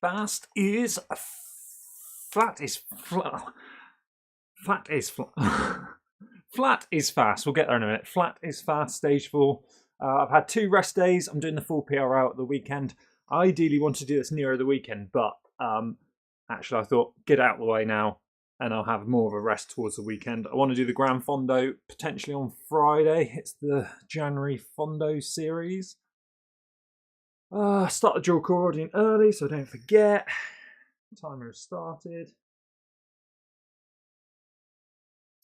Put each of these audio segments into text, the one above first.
fast is flat is flat. Flat is flat. Flat is fast. We'll get there in a minute. Flat is fast, stage 4. I've had 2 rest days. I'm doing the full PR out at the weekend. I ideally want to do this nearer the weekend, but actually I thought get out of the way now and I'll have more of a rest towards the weekend. I want to do the Grand Fondo potentially on Friday. It's the January Fondo series. Start the dual recording early so I don't forget. The timer has started.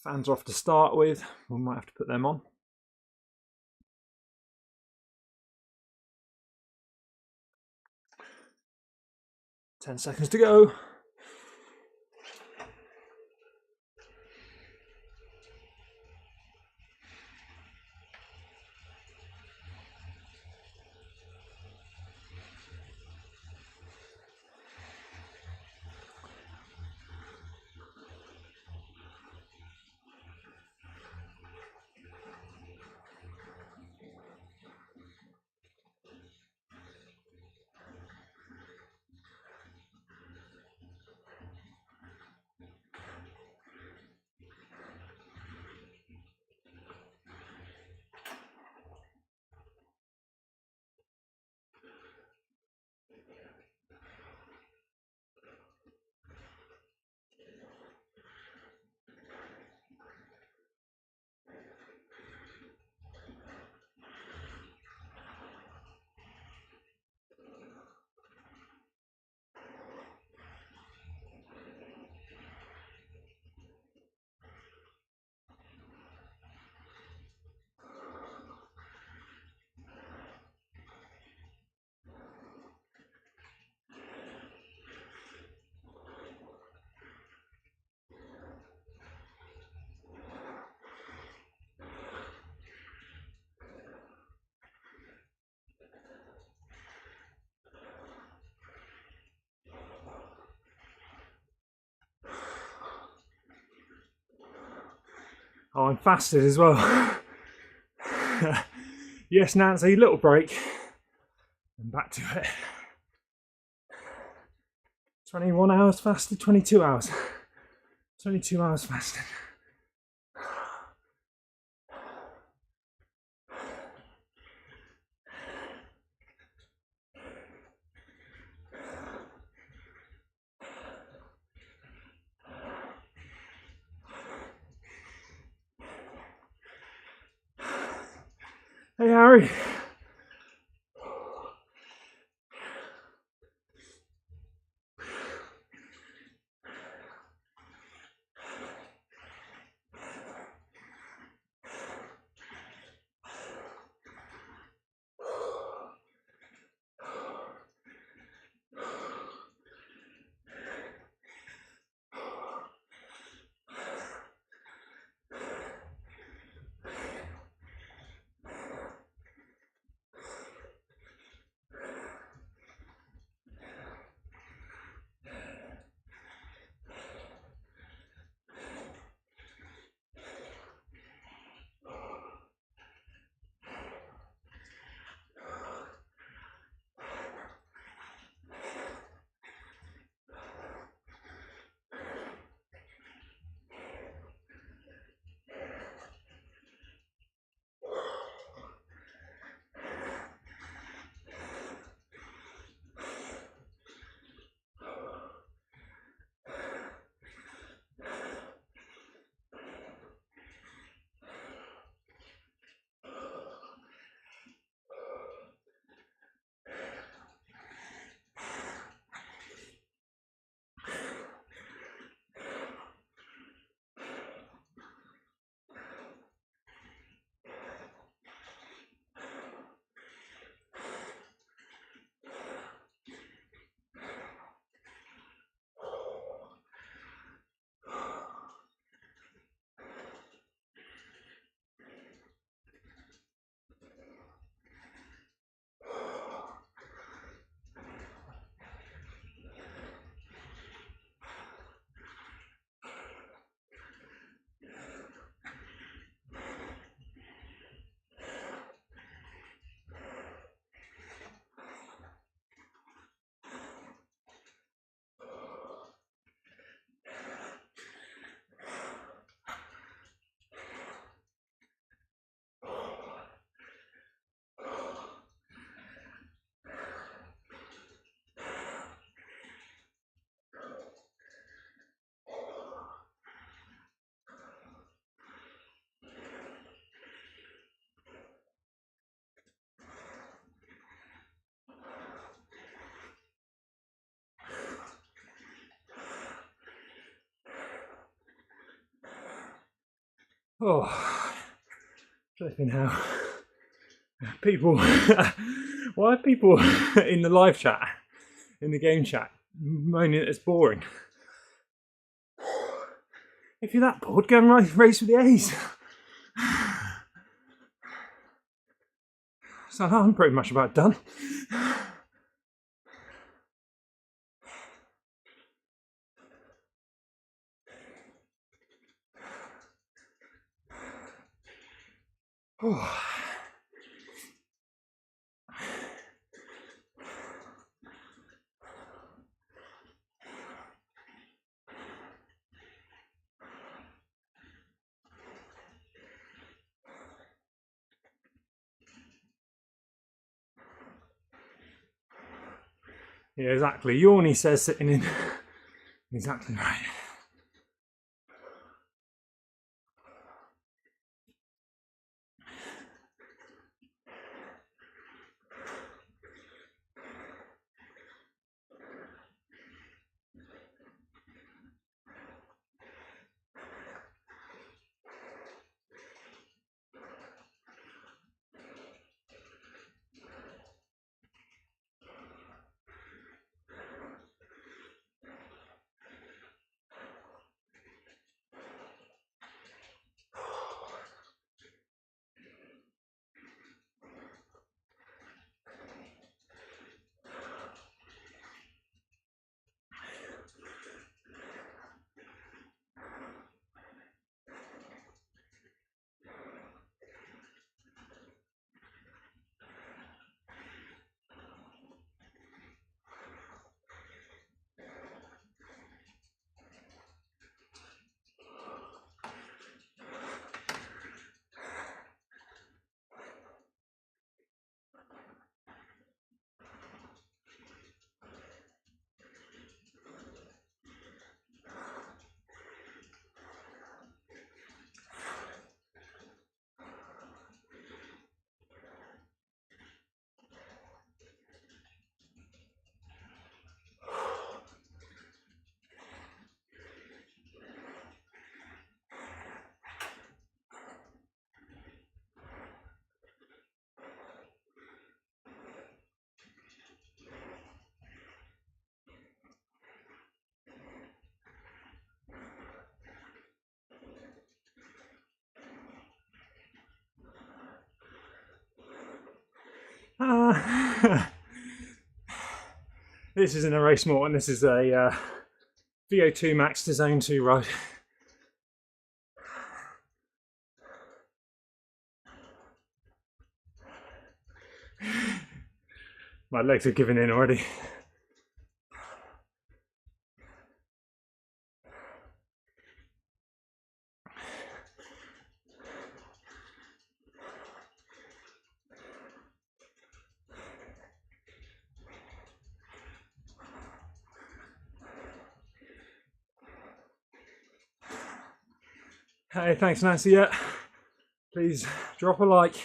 Fans are off to start with. We might have to put them on. Ten seconds to go. Oh, I'm fasted as well. Yes, Nancy, little break. And back to it. 21 hours fasted, 22 hours. 22 hours fasted. Hey, Harry. Oh, flipping hell. People, why are people in the live chat, in the game chat, moaning that it's boring? If you're that bored, go and race with the A's. So I'm pretty much about done. Oh. Yeah, exactly. Yawny says sitting in. Exactly right. This isn't a race Morton, this is a VO2 max to zone 2 ride. My legs are giving in already. Hey, thanks Nancy. Yeah, please drop a like.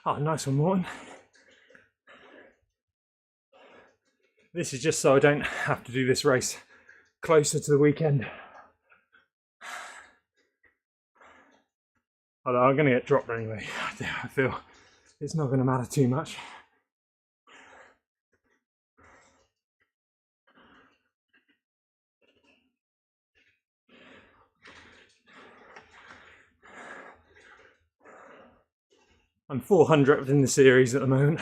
Oh, nice one, Morton. This is just so I don't have to do this race closer to the weekend. Although I'm going to get dropped anyway. I feel it's not going to matter too much. I'm 400th in the series at the moment.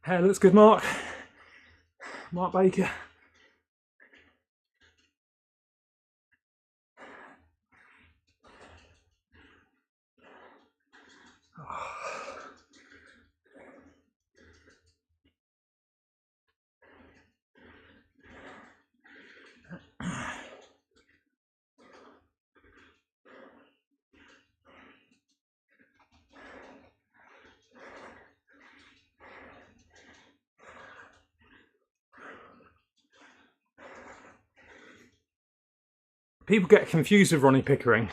Hair looks good, Mark. Mark Baker. People get confused with Ronnie Pickering.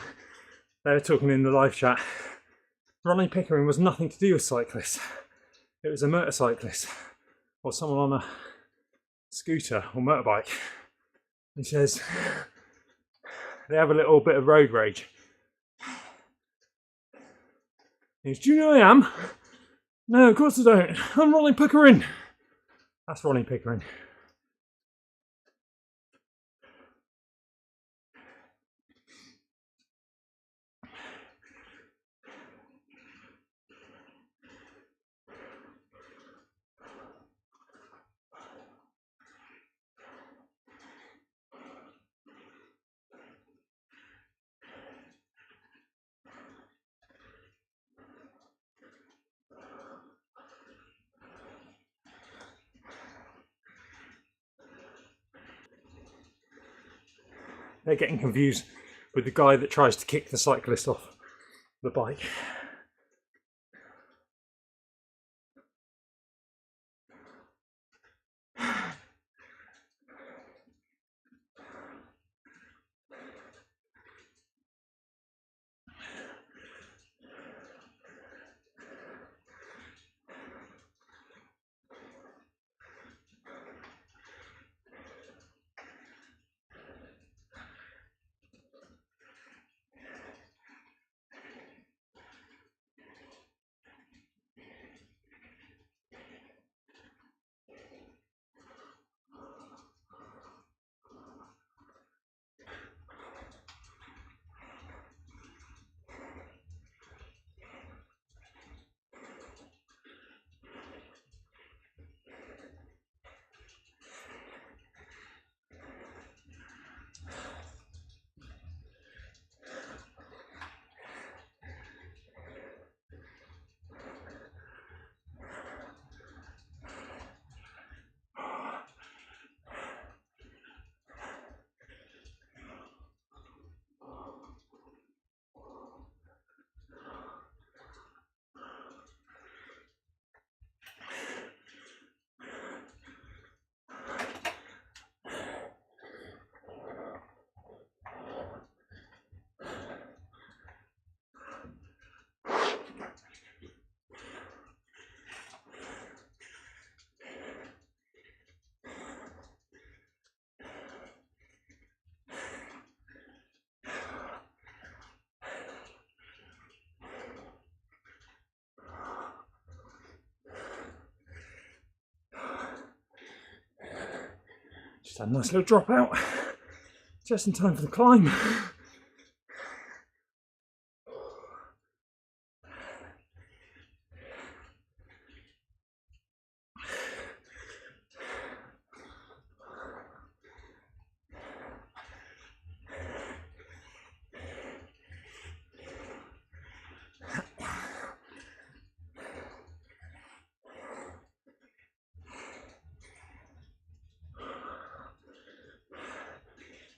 They were talking in the live chat. Ronnie Pickering was nothing to do with cyclists. It was a motorcyclist or someone on a scooter or motorbike. He says they have a little bit of road rage. He goes, do you know who I am? No, of course I don't. I'm Ronnie Pickering. That's Ronnie Pickering. They're getting confused with the guy that tries to kick the cyclist off the bike. Just had a nice little drop out, just in time for the climb.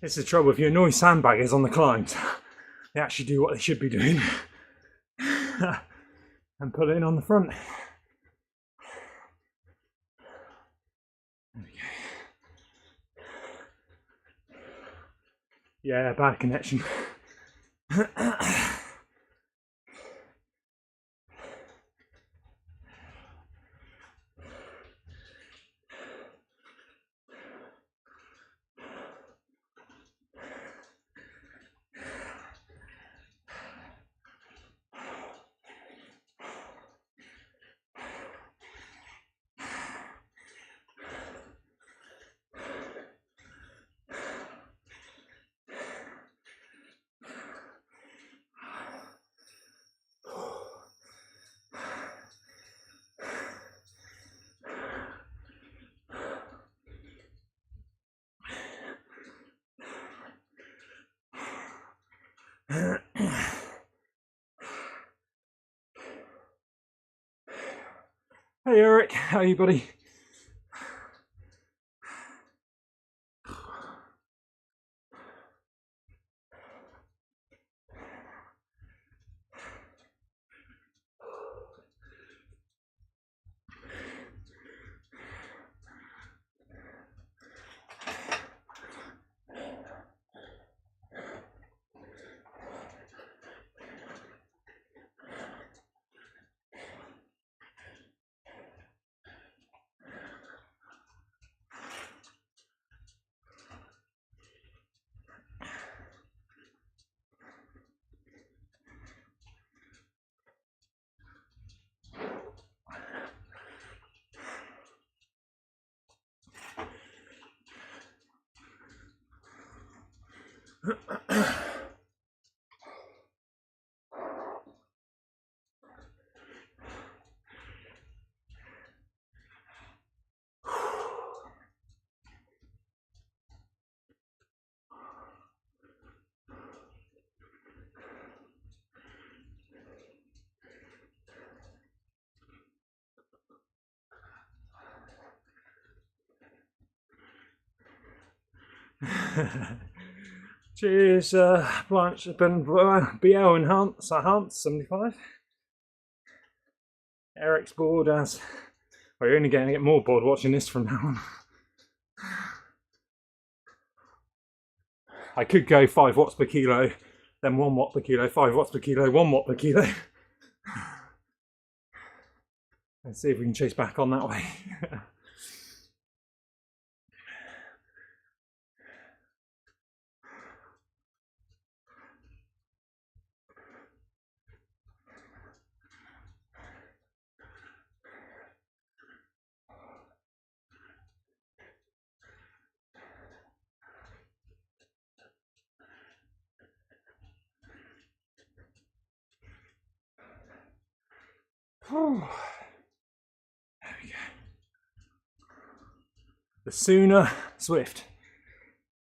It's the trouble, if you annoy sandbaggers on the climbs, they actually do what they should be doing and put it in on the front. There we go. Yeah, bad connection. Hey Eric, how are you, buddy? Cheers, Blanche, BL and Hans 75. Eric's bored as. Well, you're only going to get more bored watching this from now on. I could go 5 watts per kilo, then 1 watt per kilo, 5 watts per kilo, 1 watt per kilo. Let's see if we can chase back on that way. There we go. The sooner Zwift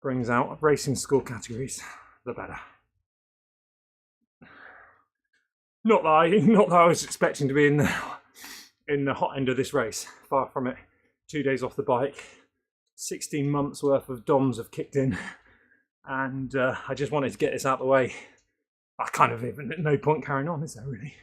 brings out racing score categories, the better. Not that I was expecting to be in the hot end of this race. Far from it. 2 days off the bike, 16 months worth of DOMs have kicked in, and I just wanted to get this out of the way. I kind of even no point carrying on, is there really?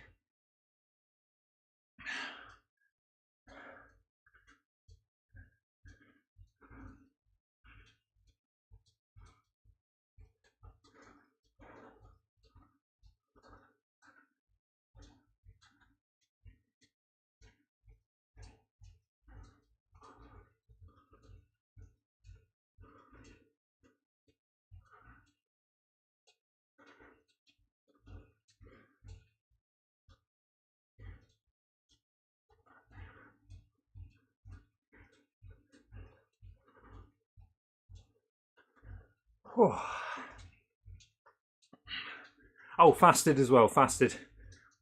Oh, fasted as well, fasted.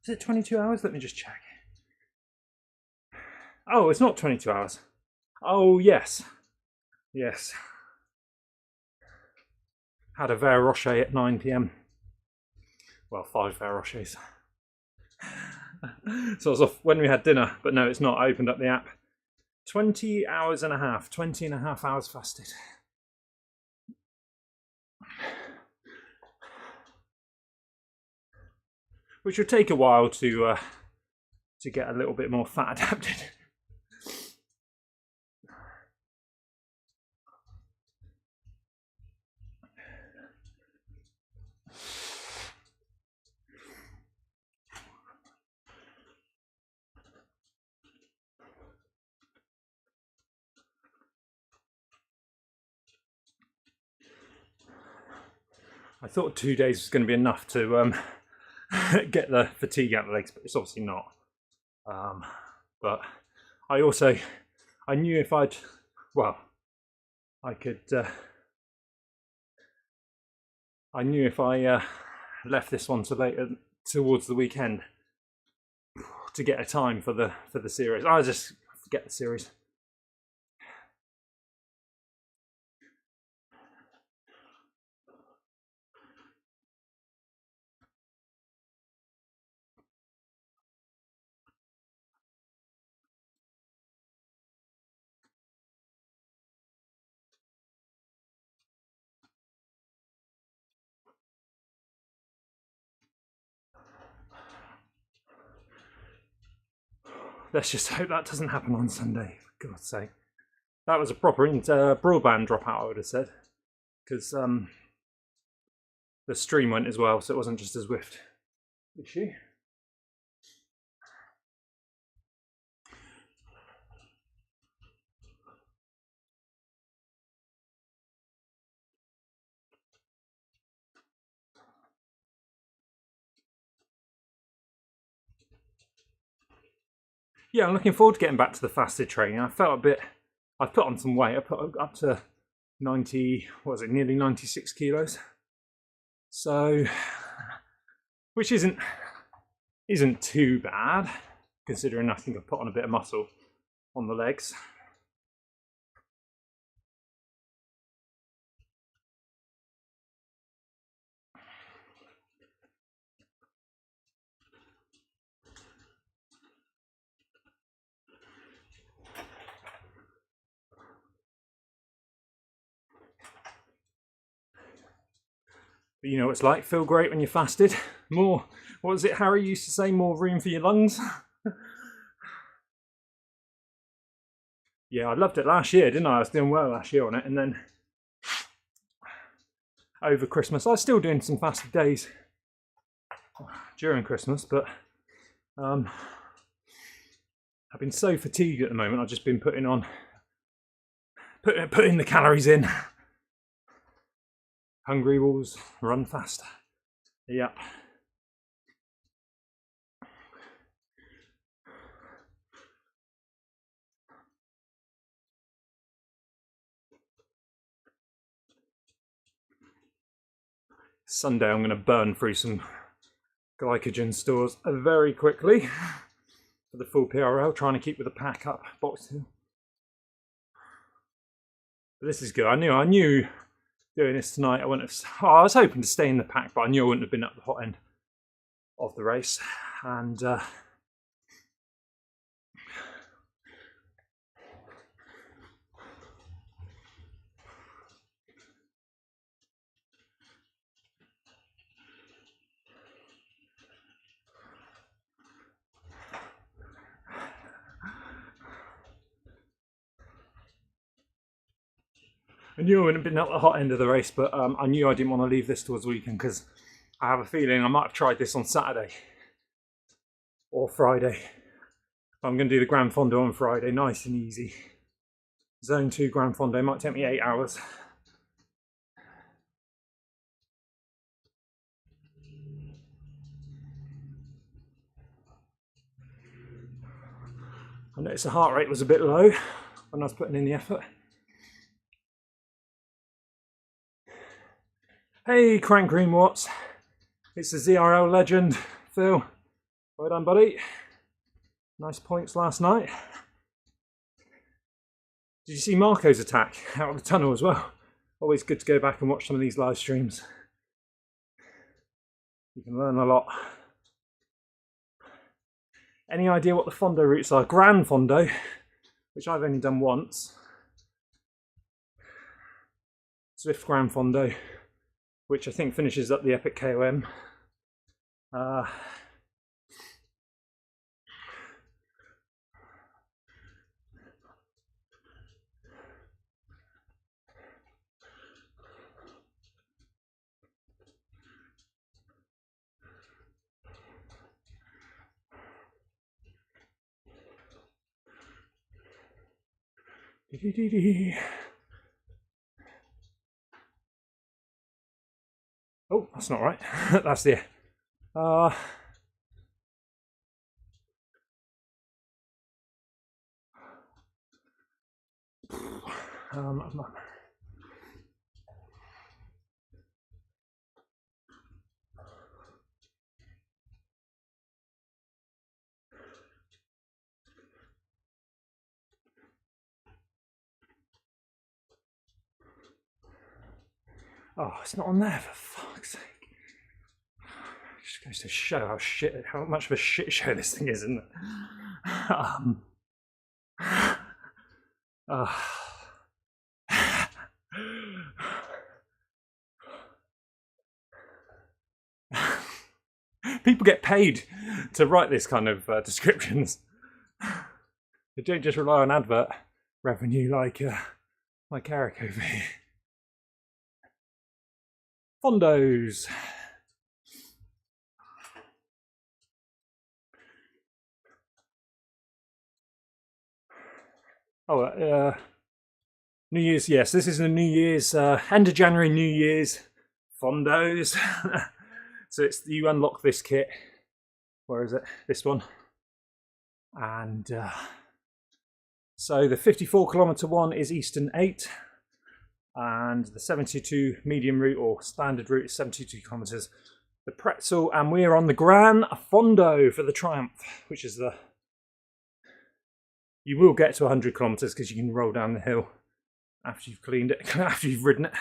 Is it 22 hours? Let me just check. Oh, it's not 22 hours. Oh, yes. Yes. Had a Vert Rocher at 9 p.m. Well, 5 Vert Rochers. So I was off when we had dinner, but no, it's not. I opened up the app. 20 hours and a half, 20 and a half hours fasted. Which would take a while to get a little bit more fat adapted. I thought 2 days was going to be enough to get the fatigue out of the legs, but it's obviously not. But I knew if I knew if I left this one to later towards the weekend to get a time for the series. I just forget the series. let's just hope that doesn't happen on Sunday, for God's sake. That was a proper broadband dropout, I would have said, because the stream went as well, so it wasn't just a Zwift issue. Yeah, I'm looking forward to getting back to the fasted training. I felt a bit, I've put on some weight. I put up to 90, what was it, nearly 96 kilos. So, which isn't too bad, considering I think I've put on a bit of muscle on the legs. But you know what it's like, feel great when you're fasted. More, what was it Harry used to say, more room for your lungs? Yeah, I loved it last year, didn't I? I was doing well last year on it, and then over Christmas, I was still doing some fasted days during Christmas, but I've been so fatigued at the moment, I've just been putting the calories in. Hungry wolves run faster. Yep. Sunday I'm going to burn through some glycogen stores very quickly for the full PRL, trying to keep with the pack up box hill. But this is good. I knew doing this tonight, I was hoping to stay in the pack, but I knew I wouldn't have been at the hot end of the race. And I knew I wouldn't have been at the hot end of the race, but I knew I didn't want to leave this towards the weekend because I have a feeling I might have tried this on Saturday or Friday. I'm going to do the Grand Fondo on Friday, nice and easy. Zone 2 Grand Fondo might take me 8 hours. I noticed the heart rate was a bit low when I was putting in the effort. Hey, Crank Green Watts. It's the ZRL legend, Phil. Well done, buddy. Nice points last night. Did you see Marco's attack out of the tunnel as well? Always good to go back and watch some of these live streams. You can learn a lot. Any idea what the Fondo routes are? Grand Fondo, which I've only done once. Zwift Grand Fondo, which I think finishes up the Epic KOM. Oh, that's not right. That's the oh, it's not on there, for fuck's sake. It just goes to show how much of a shit show this thing is, isn't it? People get paid to write this kind of descriptions. They don't just rely on advert revenue like Eric over here. Fondos. Oh, New Year's. Yes, this is the New Year's end of January. New Year's Fondos. So it's you unlock this kit. Where is it? This one. And so the 54 kilometer one is Eastern 8, and the 72 medium route or standard route is 72 kilometers. The pretzel, and we're on the Gran Fondo for the Triumph, which is the. You will get to 100 kilometers because you can roll down the hill after you've cleaned it, after you've ridden it.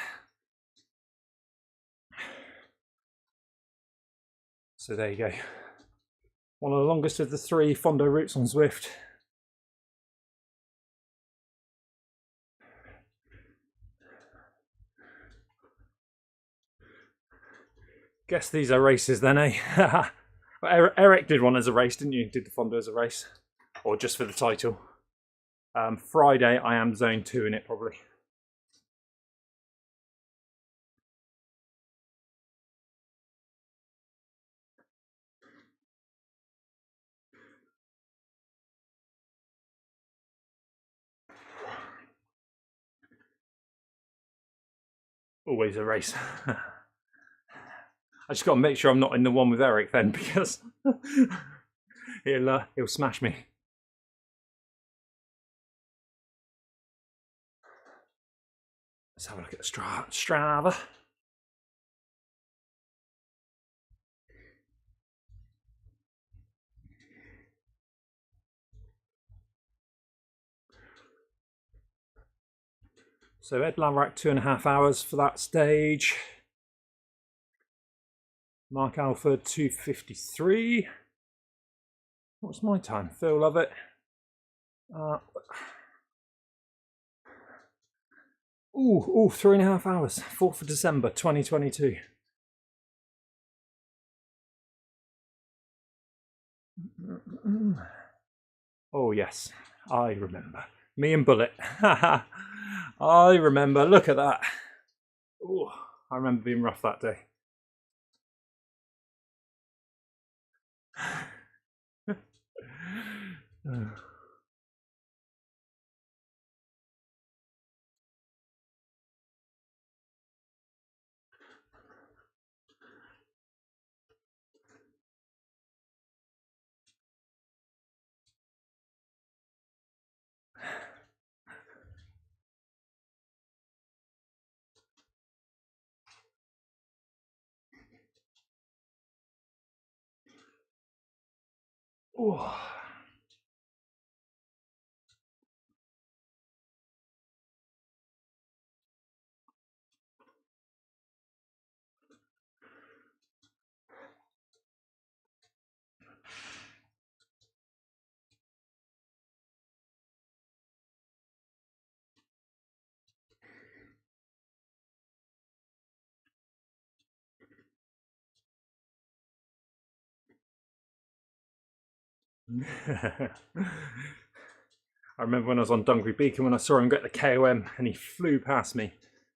So there you go. One of the longest of the 3 Fondo routes on Zwift. Guess these are races then, eh? Eric did one as a race, didn't you? Did the Fondo as a race? Or just for the title? Friday, I am zone 2 in it, probably. Always a race. I just got to make sure I'm not in the one with Eric then, because he'll smash me. Let's have a look at the Strava. So Ed Laverack 2.5 hours for that stage. Mark Alford 2:53. What's my time? Phil Lovett. 3.5 hours. 4th of December 2022. Oh yes, I remember. Me and Bullet. I remember. Look at that. Oh, I remember being rough that day. Oh. I remember when I was on Dungaree Beacon when I saw him get the KOM and he flew past me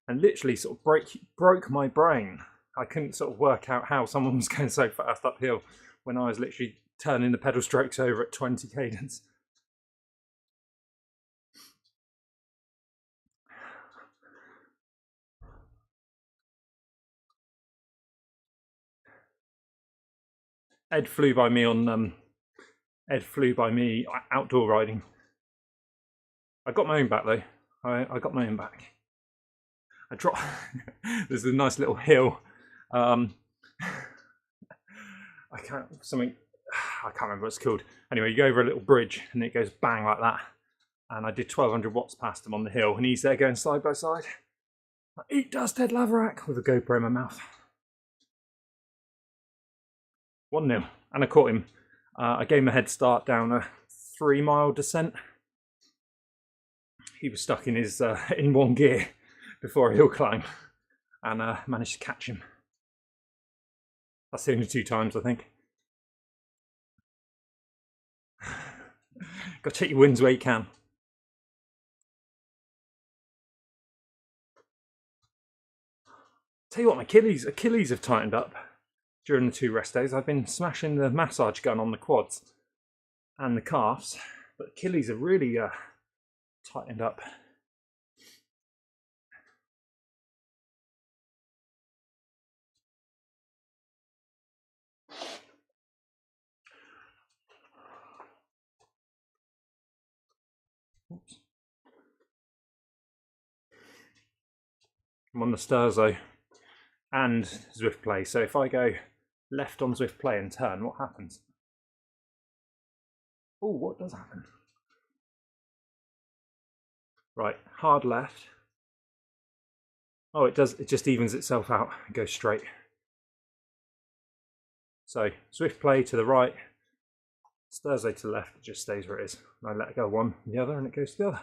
and literally sort of broke my brain. I couldn't sort of work out how someone was going so fast uphill when I was literally turning the pedal strokes over at 20 cadence. Ed flew by me outdoor riding. I got my own back though. I got my own back. I dropped. There's a nice little hill. I can't remember what it's called. Anyway, you go over a little bridge and it goes bang like that. And I did 1200 watts past him on the hill, and he's there going side by side. Eat dust, Ed Laverack, with a GoPro in my mouth. 1-0, and I caught him. I gave him a head start down a 3-mile descent. He was stuck in his in one gear before a hill climb, and managed to catch him. That's the only 2 times, I think. Got to take your wins where you can. Tell you what, my Achilles have tightened up during the 2 rest days. I've been smashing the massage gun on the quads and the calves, but Achilles have really tightened up. Oops. I'm on the Sterzo and Zwift play, so if I go left on Zwift play and turn, what happens? Oh, what does happen? Right, hard left. Oh, it does, it just evens itself out. It goes straight. So Zwift play to the right, Sterzo to the left, it just stays where it is. And I let it go one and the other and it goes to the other.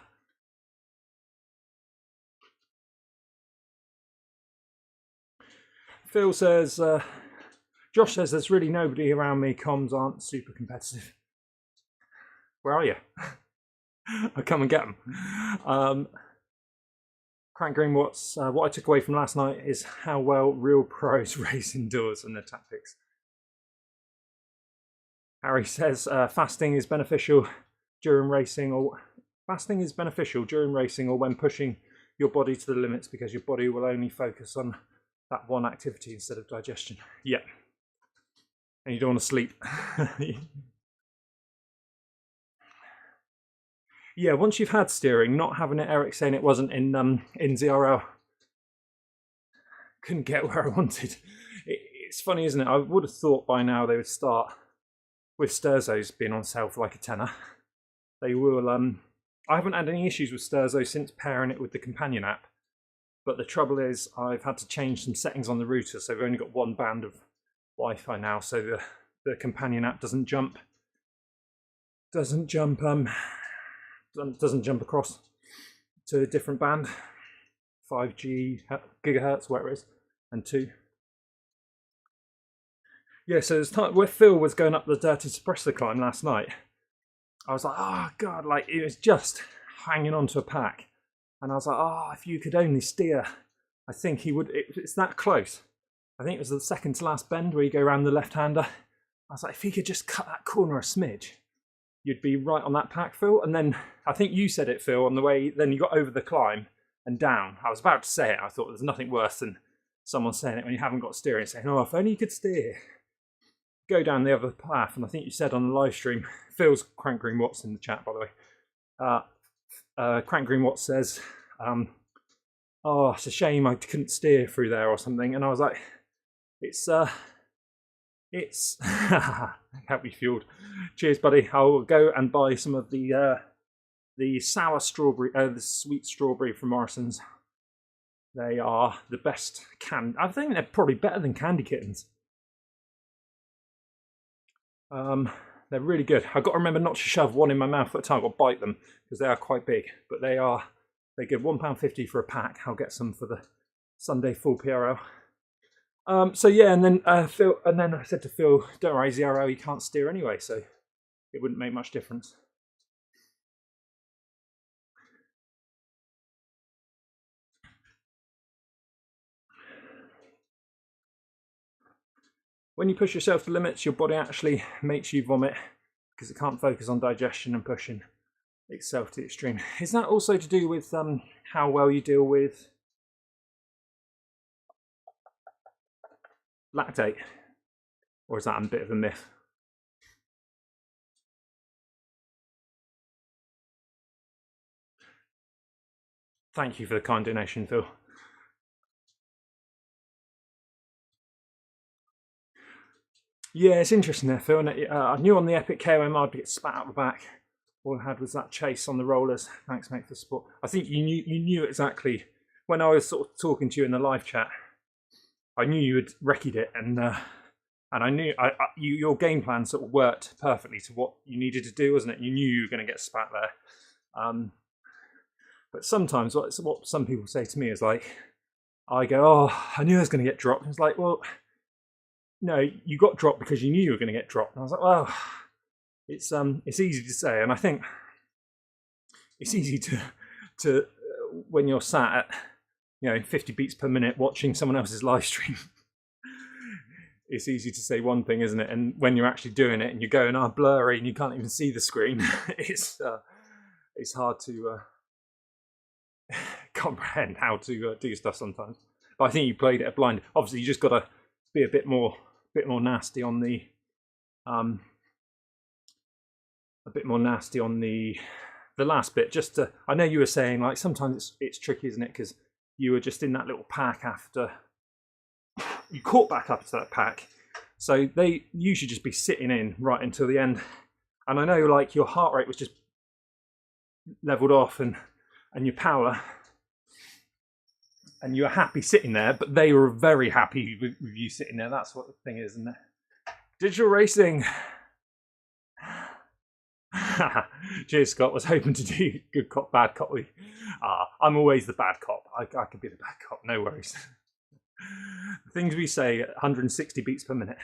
Phil says, Josh says there's really nobody around me, comms aren't super competitive. Where are you? I'll come and get them. Crank Green, what I took away from last night is how well real pros race indoors and their tactics. Harry says fasting is beneficial during racing, or when pushing your body to the limits, because your body will only focus on that one activity instead of digestion. Yeah. And you don't want to sleep. Yeah, once you've had steering, not having it, Eric saying it wasn't in ZRL, couldn't get where I wanted. It's funny, isn't it? I would have thought by now they would start with Sterzos being on sale for like a tenner. They will. I haven't had any issues with Sterzo since pairing it with the companion app. But the trouble is, I've had to change some settings on the router, so we've only got 1 band of Wi-Fi now, so the companion app doesn't jump across to a different band, 5G gigahertz, whatever it is, and 2. Yeah, so it's time where Phil was going up the dirty suppressor climb last night. I was like, oh god, like it was just hanging onto a pack. And I was like, oh, if you could only steer, I think he would. It's that close. I think it was the second to last bend where you go around the left-hander. I was like, if he could just cut that corner a smidge, you'd be right on that pack, Phil. And then I think you said it, Phil, on the way. Then you got over the climb and down. I was about to say it. I thought there's nothing worse than someone saying it when you haven't got steering, saying, oh, if only you could steer. Go down the other path. And I think you said on the live stream, Phil's Crank Green Watts in the chat, by the way. Crank Green Watts says, oh, it's a shame I couldn't steer through there or something. And I was like, it's help me fueled. Cheers, buddy. I'll go and buy some of the sour strawberry, the sweet strawberry from Morrison's. They are the best I think they're probably better than Candy Kittens. They're really good. I've got to remember not to shove one in my mouth at a time or bite them, because they are quite big. But they're good. £1.50 for a pack. I'll get some for the Sunday full PRL. So yeah, and then Phil, and then I said to Phil, don't worry, ZRL, you can't steer anyway, so it wouldn't make much difference. When you push yourself to limits, your body actually makes you vomit because it can't focus on digestion and pushing itself to the extreme. Is that also to do with how well you deal with lactate? Or is that a bit of a myth? Thank you for the kind donation, Phil. Yeah, it's interesting there, Phil. I knew on the Epic KOM I'd get spat out the back. All I had was that chase on the rollers. Thanks, mate, for the support. I think you knew exactly when I was sort of talking to you in the live chat. I knew you had recce'd it, and I knew your game plan sort of worked perfectly to what you needed to do, wasn't it? You knew you were going to get spat there. But sometimes what some people say to me is like, I go, oh, I knew I was going to get dropped. And it's like, well, no, you got dropped because you knew you were going to get dropped. And I was like, well, it's easy to say, and I think it's easy to when you're sat at 50 beats per minute watching someone else's live stream. It's easy to say one thing, isn't it? And when you're actually doing it and you're going blurry and you can't even see the screen, it's hard to comprehend how to do stuff sometimes. But I think you played it a blind. Obviously, you just got to be a bit more nasty on the the last bit. Just to, I know you were saying like sometimes it's tricky, isn't it? Because you were just in that little pack after you caught back up to that pack, so you should just be sitting in right until the end. And I know like your heart rate was just leveled off and your power, and you were happy sitting there, but they were very happy with you sitting there. That's what the thing is, isn't it? Digital racing. Cheers, Scott. Was hoping to do good cop, bad cop. I'm always the bad cop. I could be the bad cop. No worries. Things we say at 160 beats per minute.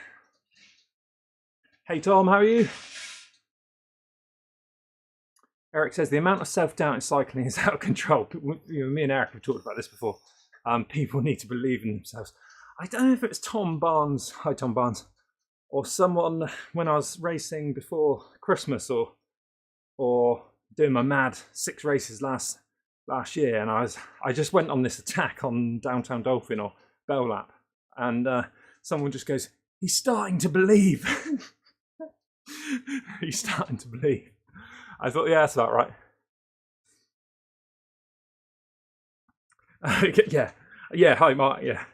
Hey Tom, how are you? Eric says the amount of self-doubt in cycling is out of control. Me and Eric have talked about this before. People need to believe in themselves. I don't know if it was Tom Barnes. Hi Tom Barnes. Or someone when I was racing before Christmas, or doing my mad 6 races last year, and I just went on this attack on Downtown Dolphin or Bell Lap, and someone just goes, "He's starting to believe." He's starting to believe. I thought, yeah, that's about right. Yeah. Hi, Mark. Yeah.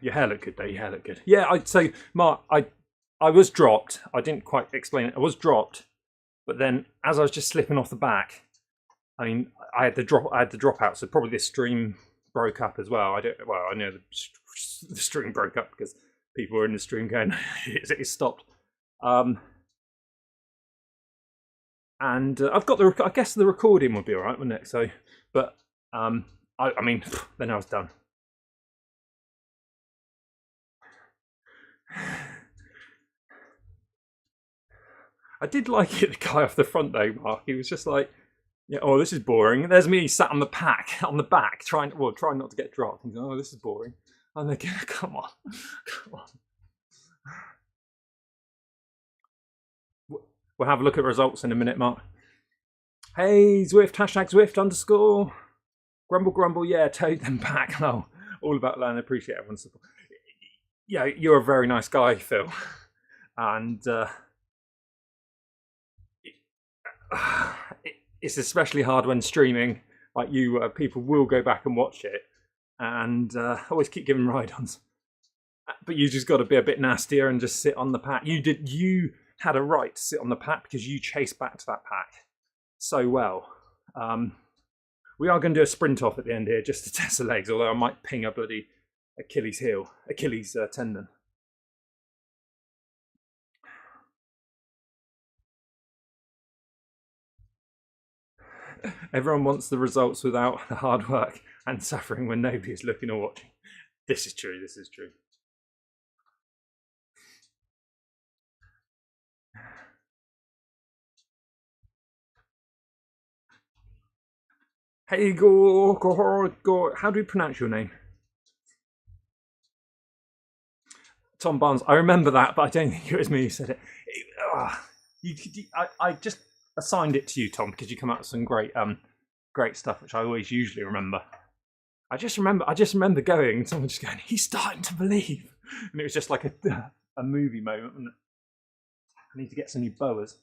Your hair looked good, though. Your hair looked good. Yeah, I'd say, Mark, I was dropped. I didn't quite explain it. I was dropped, but then as I was just slipping off the back, I mean, I had the drop out. So probably this stream broke up as well. I know the stream broke up because people were in the stream going, it stopped. And I've got I guess the recording would be all right, wouldn't it? So, but I mean, then I was done. I did like it, the guy off the front though, Mark. He was just like, yeah, oh, this is boring. There's me sat on the back, trying not to get dropped. He's like, oh, this is boring. I'm like, come on. We'll have a look at results in a minute, Mark. Hey, Zwift, #Zwift _ grumble, yeah, toad them back. Oh, all about land. Appreciate everyone's support. Yeah, you're a very nice guy, Phil. And it's especially hard when streaming like you. People will go back and watch it, and always keep giving ride-ons. But you just got to be a bit nastier and just sit on the pack. You had a right to sit on the pack because you chased back to that pack so well. We are going to do a sprint off at the end here just to test the legs, although I might ping a bloody Achilles tendon. Everyone wants the results without the hard work and suffering when nobody is looking or watching. This is true. Hey, go. How do we pronounce your name? Tom Barnes. I remember that, but I don't think it was me who said it. I just assigned it to you, Tom, because you come up with some great stuff, which I always usually remember. I just remember going, and someone just going, "He's starting to believe," and it was just like a movie moment. Wasn't it? I need to get some new boas.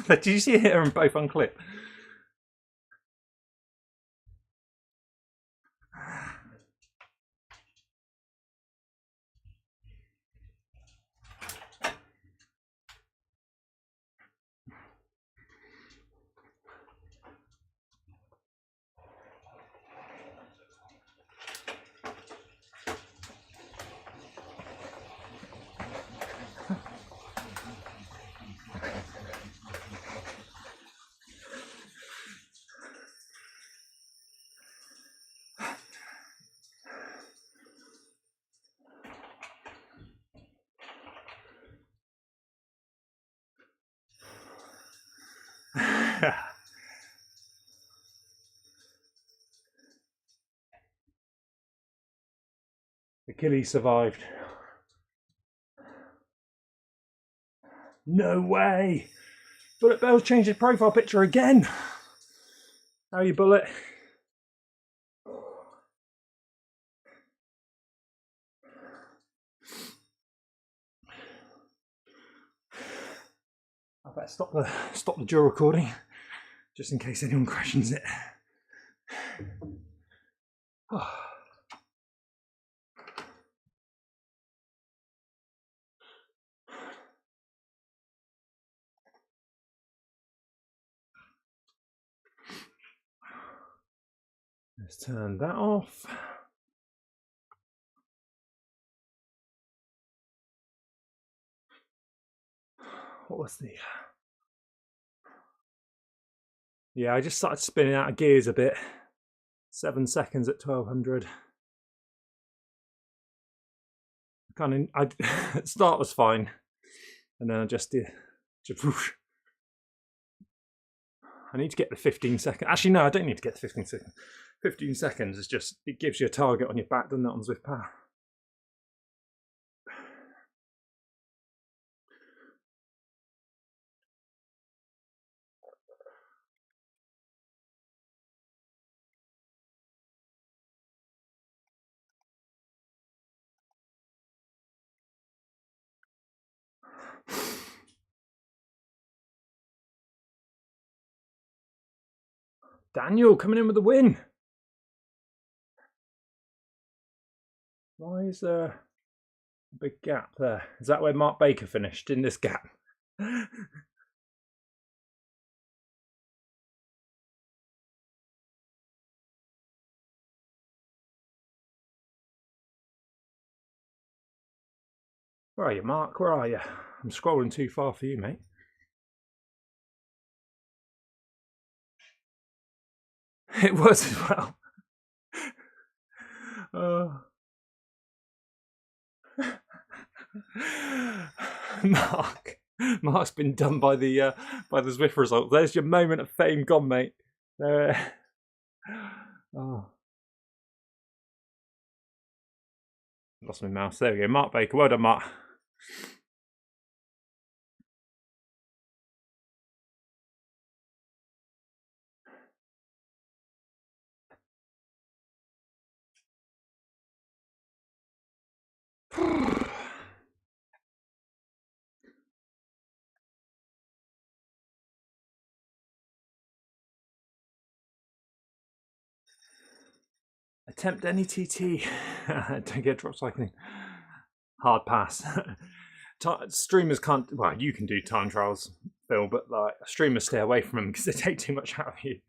Did you see it here and both on clip? Achilles survived. No way! Bullet Bell's changed his profile picture again. How are you, Bullet? I better stop the dual recording, just in case anyone questions it. Let's turn that off. What was the... Yeah, I just started spinning out of gears a bit. 7 seconds at 1200. Start was fine, and then I just did. Whoosh. I need to get the 15 seconds. Actually, no, I don't need to get the 15 seconds. 15 seconds is just, it gives you a target on your back, doesn't it, on Zwift Power? Daniel coming in with the win. Why is there a big gap there? Is that where Mark Baker finished, in this gap? Where are you, Mark? Where are you? I'm scrolling too far for you, mate. It was as well. Mark's been done by the Zwift result. There's your moment of fame gone, mate. Oh. Lost my mouse. There we go. Mark Baker. Well done, Mark. Attempt any TT. Don't get drop cycling. Hard pass. Streamers can't. Well, you can do time trials, Phil, but like streamers stay away from them because they take too much out of you.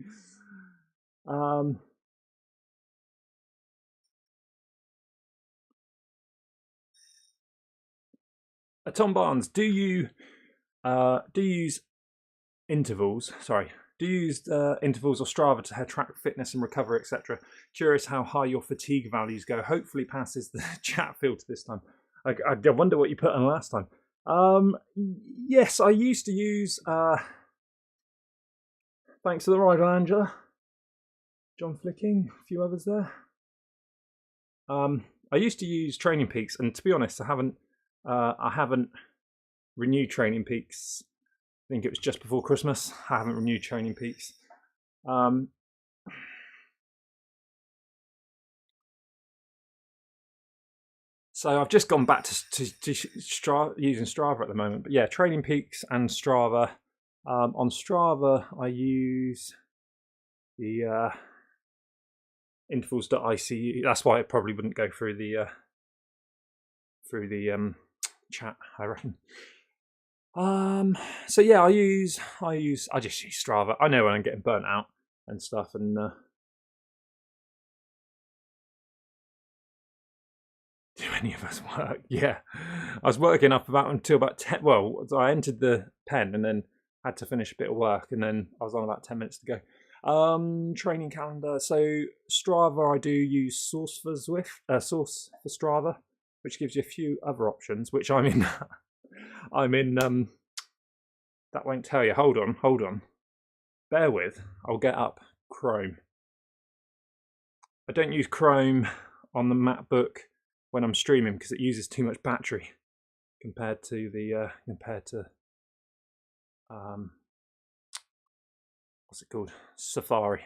Tom Barnes, do you use intervals? Sorry, do you use intervals or Strava to track fitness and recovery, etc.? Curious how high your fatigue values go. Hopefully passes the chat filter this time. I wonder what you put on last time. Yes, I used to use. Thanks to the ride, Angela. John Flicking, a few others there. I used to use Training Peaks, and to be honest, I haven't renewed Training Peaks. I think it was just before Christmas. I haven't renewed Training Peaks. So I've just gone back to using Strava at the moment. But yeah, Training Peaks and Strava. On Strava, I use the intervals.icu. That's why it probably wouldn't go through the chat, I reckon. So yeah, I just use Strava. I know when I'm getting burnt out and stuff, and do any of us work? Yeah, I was working up until about 10. Well, I entered the pen and then had to finish a bit of work, and then I was on about 10 minutes to go. Training calendar. So Strava, I do use Source for Zwift, Source for Strava, which gives you a few other options, which I'm in. I'm in. That won't tell you. Hold on. Bear with. I'll get up Chrome. I don't use Chrome on the MacBook when I'm streaming because it uses too much battery compared to the what's it called, Safari.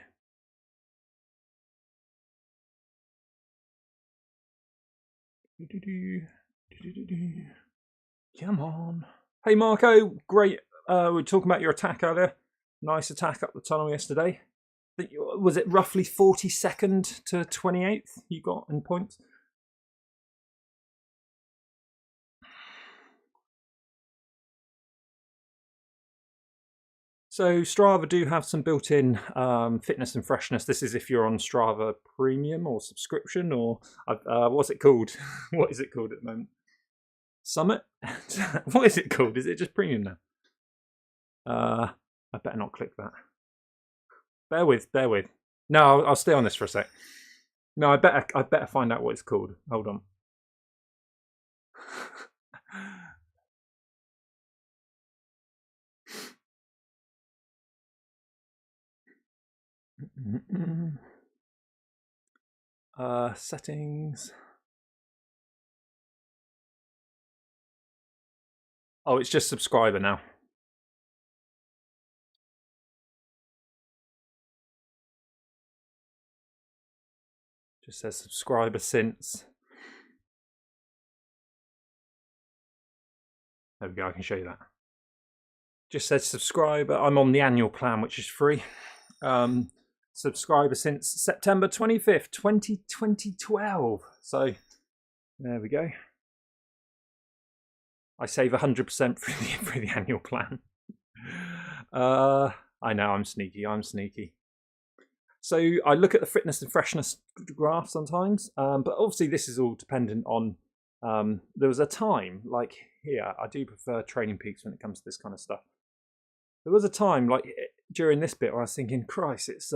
Come on. Hey Marco, great. We were talking about your attack earlier. Nice attack up the tunnel yesterday. Was it roughly 42nd to 28th you got in points? So Strava do have some built-in fitness and freshness. This is if you're on Strava Premium or subscription, or what's it called? What is it called at the moment? Summit? What is it called? Is it just Premium now? I better not click that. Bear with. No, I'll stay on this for a sec. No, I better find out what it's called. Hold on. Settings. Oh, it's just subscriber now. Just says subscriber since. There we go, I can show you that. Just says subscriber. I'm on the annual plan, which is free. Subscriber since September 25th, 2012. So there we go. I save 100% for the annual plan. I know, I'm sneaky. So I look at the fitness and freshness graph sometimes, but obviously this is all dependent on, there was a time, like here, I do prefer Training Peaks when it comes to this kind of stuff. There was a time, like during this bit, where I was thinking, Christ, it's,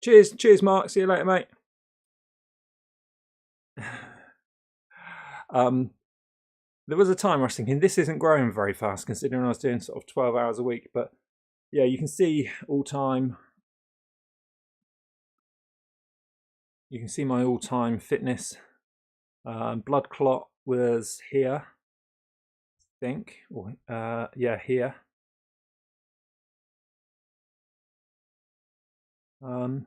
cheers Mark, see you later mate. There was a time where I was thinking, this isn't growing very fast, considering I was doing sort of 12 hours a week, but yeah, you can see all-time. You can see my all-time fitness. Blood clot was here, I think. Or, yeah, here. And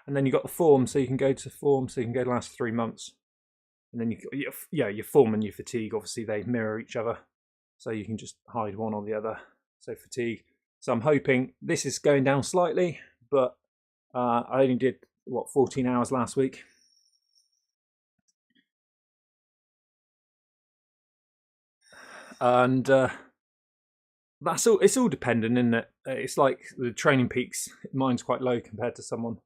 then you got the form, so you can go to form, so you can go the last 3 months. And then your form and your fatigue, obviously they mirror each other, so you can just hide one or the other. So fatigue. So I'm hoping this is going down slightly, but I only did 14 hours last week. And that's all. It's all dependent, isn't it? It's like the Training Peaks. Mine's quite low compared to someone.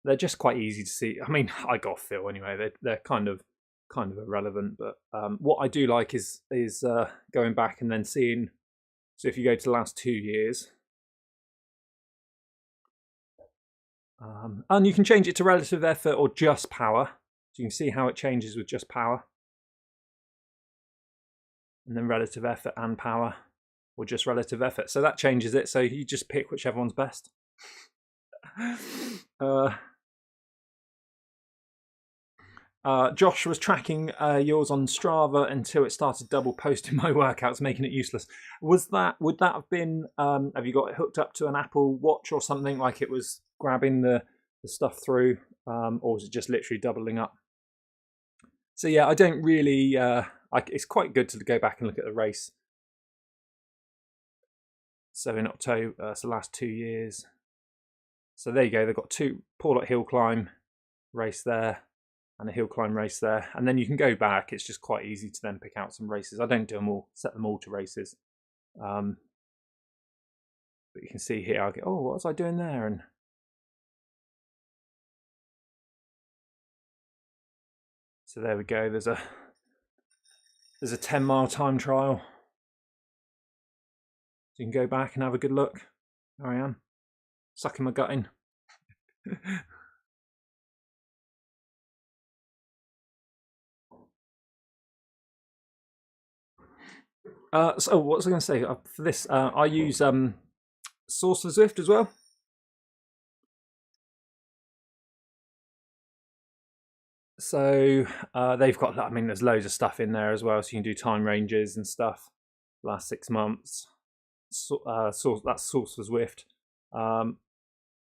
They're just quite easy to see. I mean, I got a feel anyway. They're kind of irrelevant. But what I do like is going back and then seeing. So if you go to the last 2 years. And you can change it to relative effort or just power. So you can see how it changes with just power. And then relative effort and power, or just relative effort. So that changes it. So you just pick whichever one's best. Josh was tracking yours on Strava until it started double posting my workouts, making it useless. Would that have been? Have you got it hooked up to an Apple Watch or something, like it was grabbing the stuff through, or was it just literally doubling up? So yeah, I don't really. It's quite good to go back and look at the race. So in October, so the last 2 years. So there you go. They've got two Porlock Hill Climb race there, and a hill climb race there, and then you can go back. It's just quite easy to then pick out some races. I don't do them all, set them all to races, but you can see here. I go, oh, what was I doing there? And so there we go. There's a 10-mile time trial. So you can go back and have a good look. There I am, sucking my gut in. So what was I going to say for this? I use Source for Zwift as well. So they've got, I mean, there's loads of stuff in there as well. So you can do time ranges and stuff. Last 6 months. That's source for Zwift.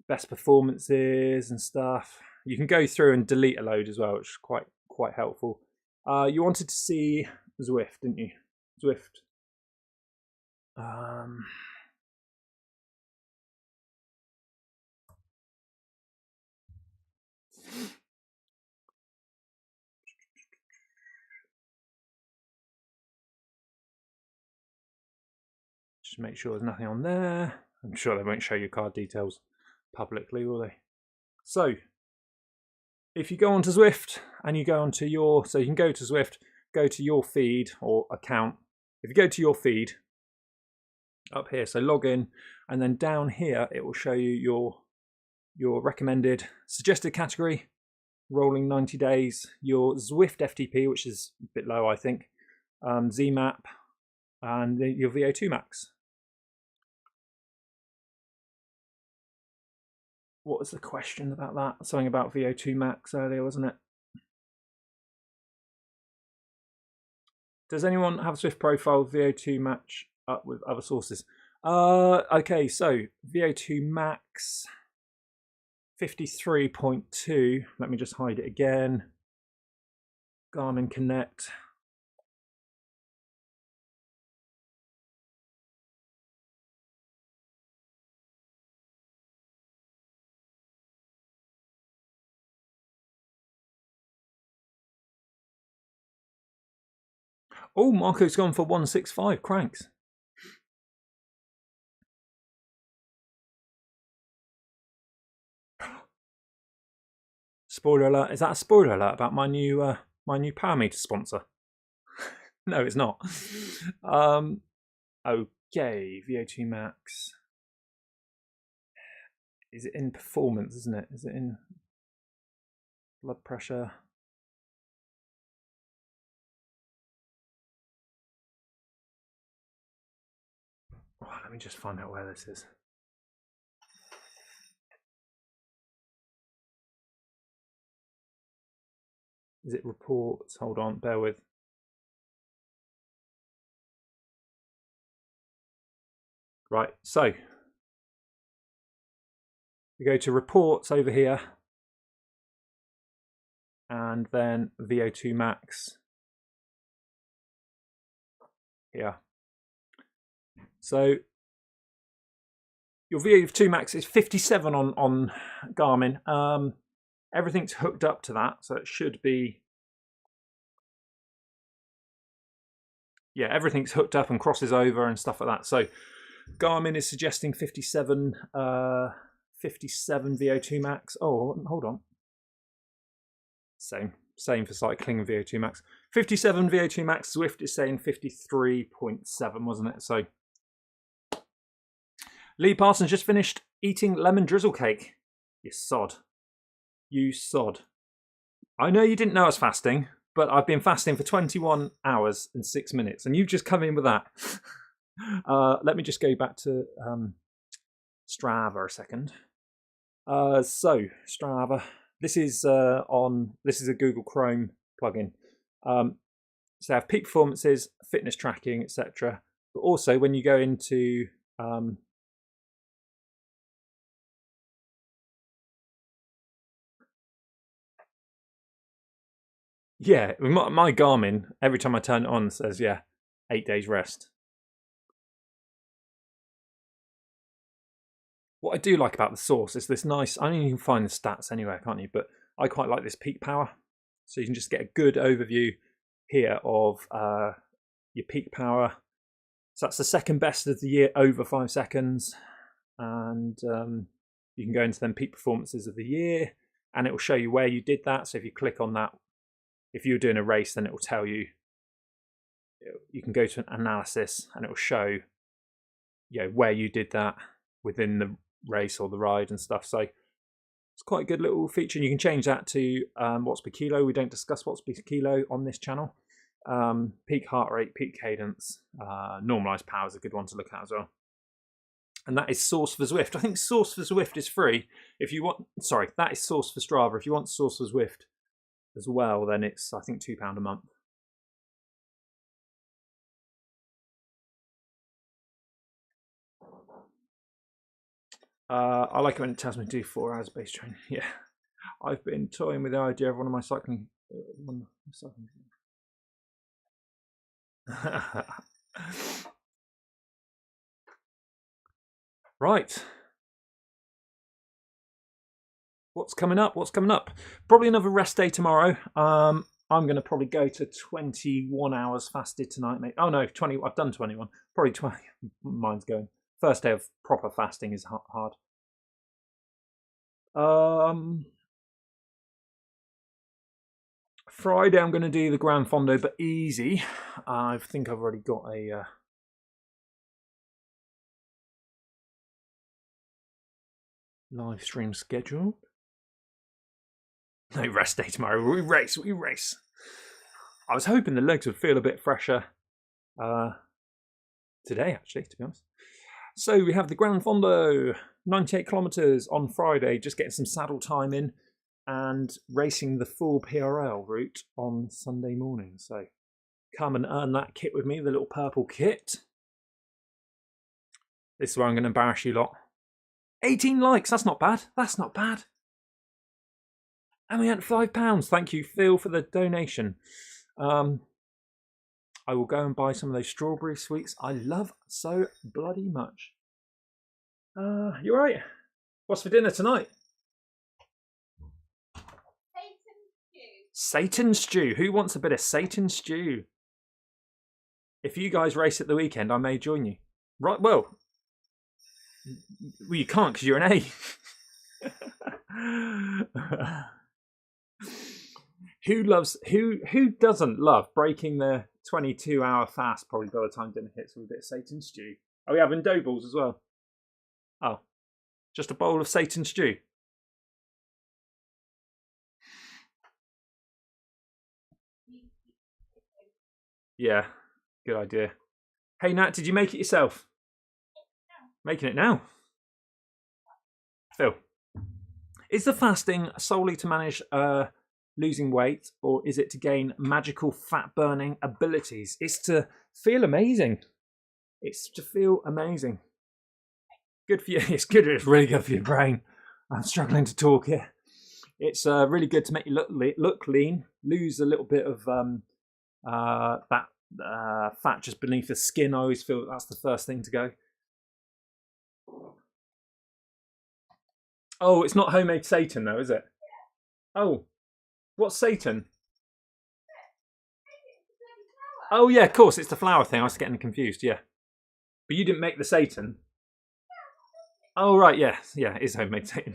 Best performances and stuff. You can go through and delete a load as well, which is quite helpful. You wanted to see Zwift, didn't you? Zwift. Just make sure there's nothing on there. I'm sure they won't show you card details publicly, will they? So, if you go onto Zwift and you go onto your, so you can go to Zwift, go to your feed or account. If you go to your feed up here, so log in, and then down here it will show you your recommended suggested category, rolling 90 days, your Zwift FTP, which is a bit low, I think, ZMAP, and your VO2 max. What was the question about that? Something about VO2 max earlier, wasn't it? Does anyone have a Zwift profile VO2 match up with other sources? Okay, so VO2 max 53.2. Let me just hide it again. Garmin Connect. Oh, Marco's gone for 165 cranks. Spoiler alert! Is that a spoiler alert about my new power meter sponsor? No, it's not. Okay, VO2 max. Is it in performance? Isn't it? Is it in blood pressure? Oh, let me just find out where this is. Is it reports? Hold on, bear with. Right, so we go to reports over here, and then VO2 max here. So your VO2 max is 57 on Garmin. Everything's hooked up to that, so it should be, yeah, everything's hooked up and crosses over and stuff like that. So Garmin is suggesting 57 VO2 max. Oh, hold on. Same for cycling and VO2 max. 57 VO2 max. Zwift is saying 53.7, wasn't it? So Lee Parsons just finished eating lemon drizzle cake. You sod. You sod. I know you didn't know I was fasting, but I've been fasting for 21 hours and 6 minutes, and you've just come in with that. Let me just go back to Strava a second. So Strava, this is a Google Chrome plugin. So they have peak performances, fitness tracking, etc. But also when you go into yeah, my Garmin, every time I turn it on, says, yeah, 8 days rest. What I do like about the source is this nice, I mean, you can find the stats anywhere, can't you? But I quite like this peak power. So you can just get a good overview here of your peak power. So that's the second best of the year over 5 seconds. And you can go into them peak performances of the year, and it will show you where you did that. So if you click on that, if you're doing a race, then it will tell you, you can go to an analysis and it will show, you know, where you did that within the race or the ride and stuff. So it's quite a good little feature. And you can change that to watts per kilo. We don't discuss watts per kilo on this channel. Peak heart rate, peak cadence, normalized power is a good one to look at as well. And that is source for Zwift. I think source for Zwift is free. If you want, sorry, that is source for Strava. If you want source for Zwift, as well, then it's, I think, £2 a month. I like it when it tells me to do 4 hours base training. Yeah, I've been toying with the idea of one of my cycling. Right. What's coming up? What's coming up? Probably another rest day tomorrow. I'm going to probably go to 21 hours fasted tonight, mate. Oh no, 20. I've done 21. Probably 20. Mine's going. First day of proper fasting is hard. Friday I'm going to do the Grand Fondo, but easy. I think I've already got a live stream scheduled. No rest day tomorrow. We race. I was hoping the legs would feel a bit fresher today, actually, to be honest. So we have the Grand Fondo, 98 kilometres on Friday, just getting some saddle time in, and racing the full PRL route on Sunday morning. So come and earn that kit with me, the little purple kit. This is where I'm going to embarrass you lot. 18 likes, that's not bad. That's not bad. And we had £5. Thank you, Phil, for the donation. I will go and buy some of those strawberry sweets I love so bloody much. You all right? What's for dinner tonight? Satan stew. Who wants a bit of Satan stew? If you guys race at the weekend, I may join you. Right, well you can't because you're an A. Who doesn't love breaking the 22-hour fast probably by the time dinner hits with a bit of Satan stew? Are we having dough balls as well? Oh, just a bowl of Satan stew. Yeah, good idea. Hey Nat, did you make it yourself? Making it now. Phil, is the fasting solely to manage losing weight, or is it to gain magical fat burning abilities? It's to feel amazing. It's to feel amazing. Good for you. It's good. It's really good for your brain. I'm struggling to talk here. It's really good to make you look lean, lose a little bit of that fat just beneath the skin. I always feel that's the first thing to go. Oh, it's not homemade Satan though, is it? Oh, what's Satan? Oh yeah, of course, it's the flour thing. I was getting confused. Yeah, but you didn't make the Satan. Oh right, yeah, it is homemade Satan.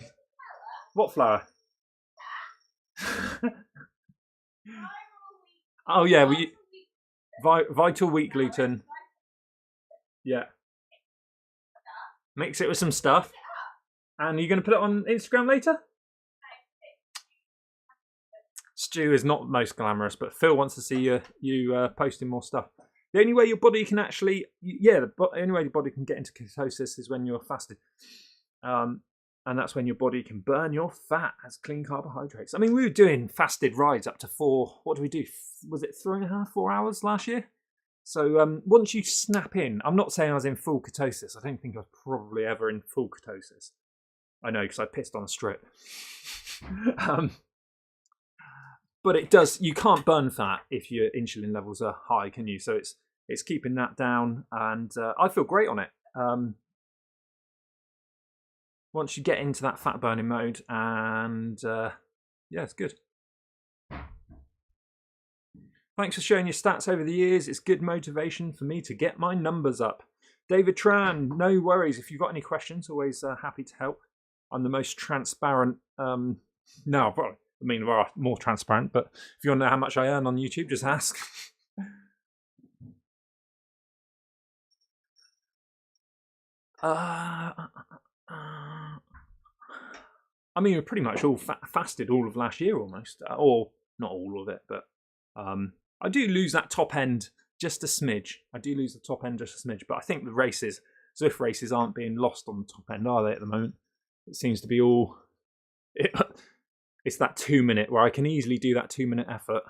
What flour? Oh yeah, vital wheat gluten. Yeah. Mix it with some stuff. And are you going to put it on Instagram later? Stu is not most glamorous, but Phil wants to see you posting more stuff. The only way your body can actually, the only way your body can get into ketosis is when you're fasted. And that's when your body can burn your fat as clean carbohydrates. I mean, we were doing fasted rides up to 4, what did we do? Was it 3.5, 4 hours last year? So once you snap in, I'm not saying I was in full ketosis. I don't think I was probably ever in full ketosis. I know, because I pissed on a strip. But it does, you can't burn fat if your insulin levels are high, can you? So it's keeping that down, and I feel great on it. Once you get into that fat burning mode, and it's good. Thanks for sharing your stats over the years. It's good motivation for me to get my numbers up. David Tran, no worries. If you've got any questions, always happy to help. I'm the most transparent. No, probably. I mean, well, more transparent. But if you want to know how much I earn on YouTube, just ask. I mean, we're pretty much all fasted all of last year almost, or not all of it, but I do lose that top end just a smidge. But I think the races, Zwift races, aren't being lost on the top end, are they, at the moment? It seems to be all... it's that 2 minute where I can easily do that 2 minute effort.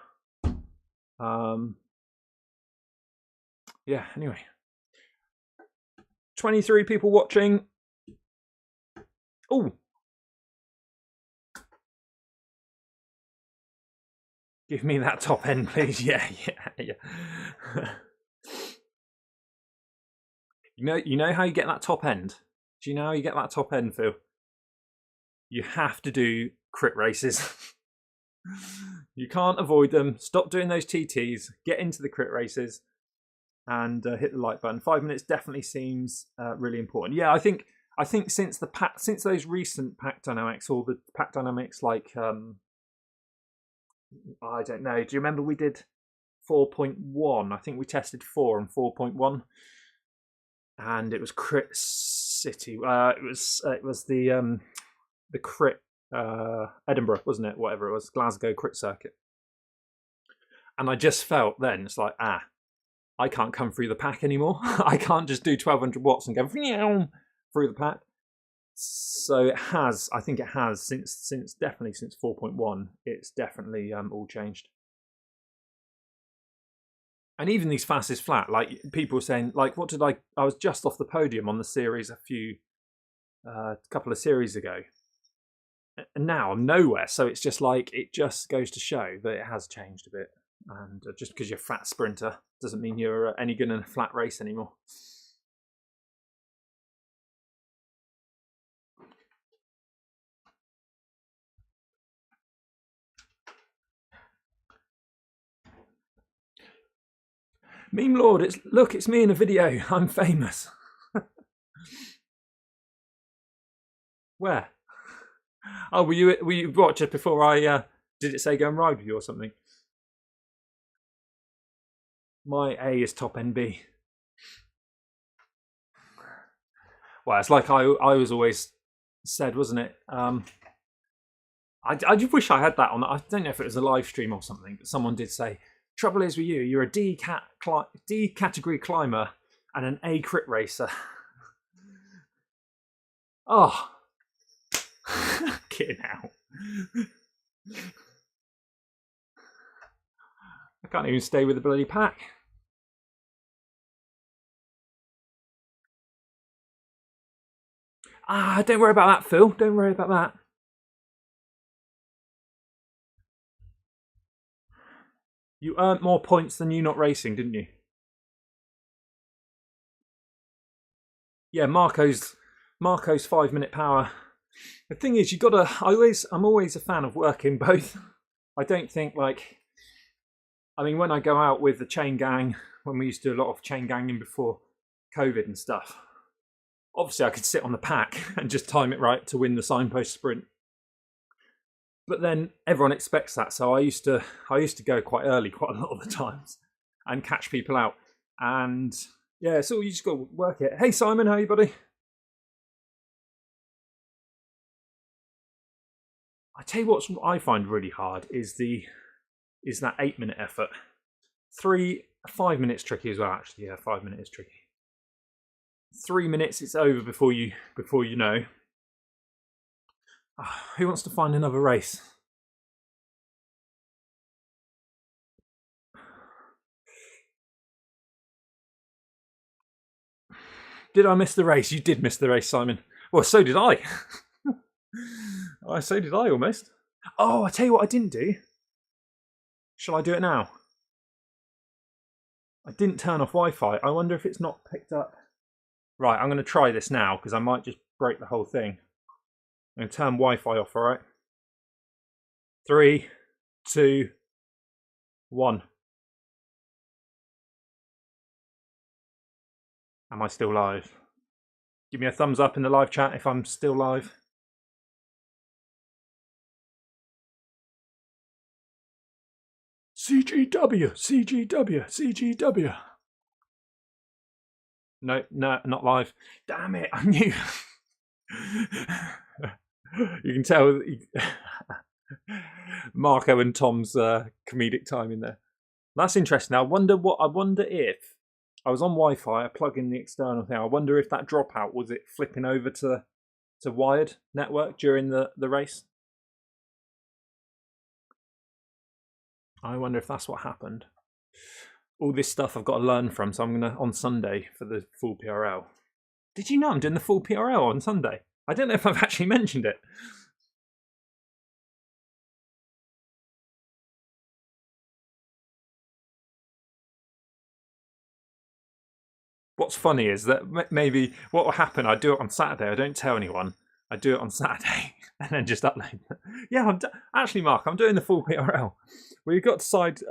Yeah, anyway. 23 people watching. Oh. Give me that top end, please. Yeah. You know how you get that top end? Do you know how you get that top end, Phil? You have to do crit races. You can't avoid them. Stop doing those TTs. Get into the crit races and hit the like button. 5 minutes definitely seems really important. Yeah, I think since those recent pack dynamics, or the pack dynamics like I don't know. Do you remember we did 4.1? I think we tested 4 and 4.1, and it was Crit City. It was the Crit Edinburgh, wasn't it? Whatever it was, Glasgow Crit Circuit. And I just felt then it's like, I can't come through the pack anymore. I can't just do 1200 watts and go through the pack. So it has, I think it has, since definitely since 4.1, it's definitely all changed. And even these fastest flat, like people were saying, like, what did I was just off the podium on the series a couple of series ago. And now I'm nowhere. So it's just like, it just goes to show that it has changed a bit. And just because you're a fat sprinter doesn't mean you're any good in a flat race anymore. Meme Lord, it's me in a video. I'm famous. Where? Oh, were you watch it before I did it say go and ride with you or something? My A is top NB. Well, it's like I was always said, wasn't it? I just wish I had that on. I don't know if it was a live stream or something, but someone did say, trouble is with you, you're a D category climber and an A crit racer. Oh, get out. I can't even stay with the bloody pack. Don't worry about that, Phil. Don't worry about that. You earned more points than you not racing, didn't you? Yeah, Marco's 5 minute power. The thing is, I'm always a fan of working both. I don't think when I go out with the chain gang, when we used to do a lot of chain ganging before COVID and stuff, obviously I could sit on the pack and just time it right to win the signpost sprint. But then everyone expects that, so I used to go quite early quite a lot of the times and catch people out. And yeah, so you just got to work it. Hey Simon, how are you, buddy? I tell you what I find really hard is that 8 minute effort. 5 minutes tricky as well, actually. Yeah, 5 minutes is tricky. 3 minutes, it's over before you know. Who wants to find another race? Did I miss the race? You did miss the race, Simon. Well, so did I. So did I almost. Oh, I tell you what I didn't do. Shall I do it now? I didn't turn off Wi-Fi. I wonder if it's not picked up. Right, I'm going to try this now because I might just break the whole thing. I'm going to turn Wi-Fi off, all right? 3, 2, 1. Am I still live? Give me a thumbs up in the live chat if I'm still live. CGW. No, not live. Damn it, I knew. You can tell Marco and Tom's comedic timing there. That's interesting. I wonder if I was on Wi-Fi, I plug in the external thing. I wonder if that dropout was it flipping over to wired network during the race. I wonder if that's what happened. All this stuff I've got to learn from, so I'm gonna on Sunday for the full PRL. Did you know I'm doing the full PRL on Sunday? I don't know if I've actually mentioned it. What's funny is that maybe what will happen, I do it on Saturday, I don't tell anyone, I do it on Saturday and then just upload it. Yeah, actually, Mark, I'm doing the full PRL. We've got to decide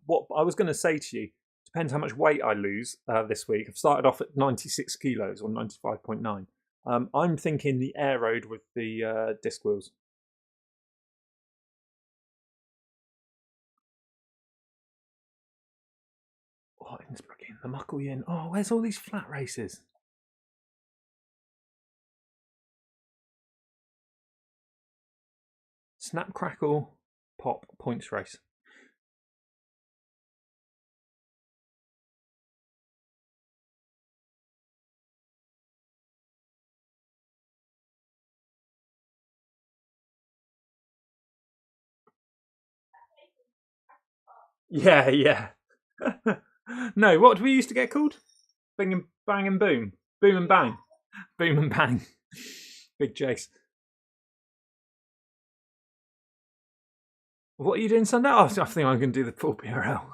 what I was going to say to you. Depends how much weight I lose this week. I've started off at 96 kilos or 95.9. I'm thinking the air road with the disc wheels. Oh, Innsbruck, the Muckle Yin. Oh, where's all these flat races? Snap, crackle, pop, points race. Yeah, yeah. No, what do we used to get called? Bing and bang and boom. Boom and bang. Boom and bang. Big Jace. What are you doing Sunday? Oh, I think I'm going to do the full PRL.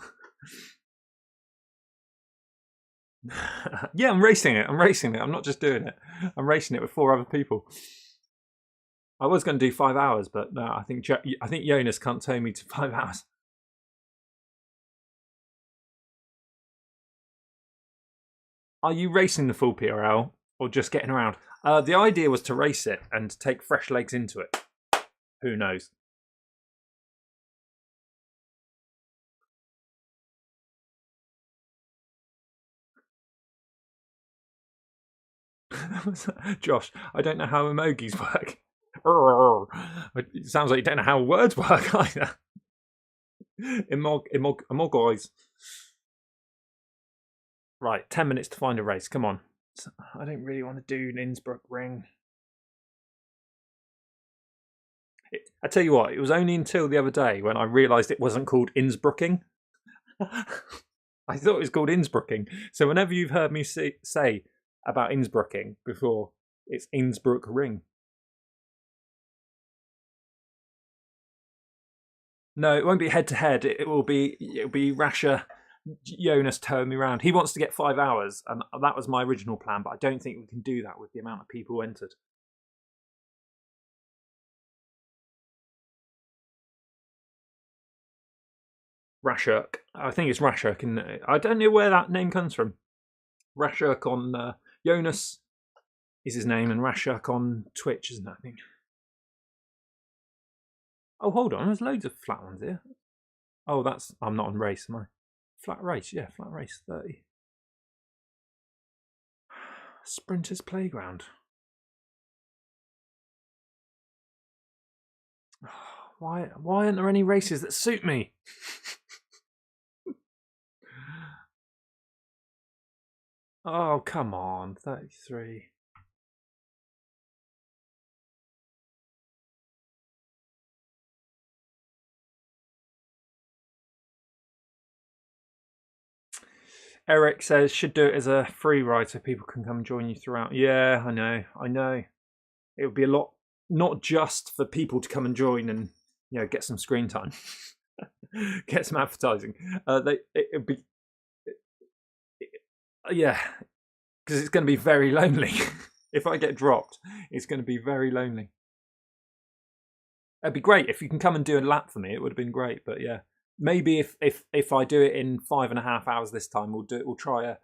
Yeah, I'm racing it. I'm not just doing it. I'm racing it with 4 other people. I was going to do 5 hours, but no, I think Jonas can't tow me to 5 hours. Are you racing the full PRL or just getting around? The idea was to race it and take fresh legs into it. Who knows? Josh, I don't know how emojis work. It sounds like you don't know how words work either. Emojis. Right, 10 minutes to find a race. Come on. I don't really want to do an Innsbruck ring. I tell you what, it was only until the other day when I realised it wasn't called Innsbrucking. I thought it was called Innsbrucking. So whenever you've heard me say about Innsbrucking before, it's Innsbruck ring. No, it won't be head to head. It'll be Rasher Jonas towing me around. He wants to get 5 hours, and that was my original plan. But I don't think we can do that with the amount of people entered. Rashurk. I think it's Rashurk, and I don't know where that name comes from. Rashurk on Jonas is his name, and Rashurk on Twitch, isn't that thing? Oh, hold on. There's loads of flat ones here. Oh, I'm not on race, am I? Flat race, yeah, flat race 30. Sprinters Playground. Why aren't there any races that suit me? Oh, come on, 33. Eric says should do it as a free ride so people can come join you throughout. Yeah, I know. It would be a lot, not just for people to come and join and get some screen time, get some advertising. It'd be yeah, because it's going to be very lonely. If I get dropped, it's going to be very lonely. It'd be great if you can come and do a lap for me. It would have been great, but yeah, maybe if I do it in 5.5 hours this time, we'll try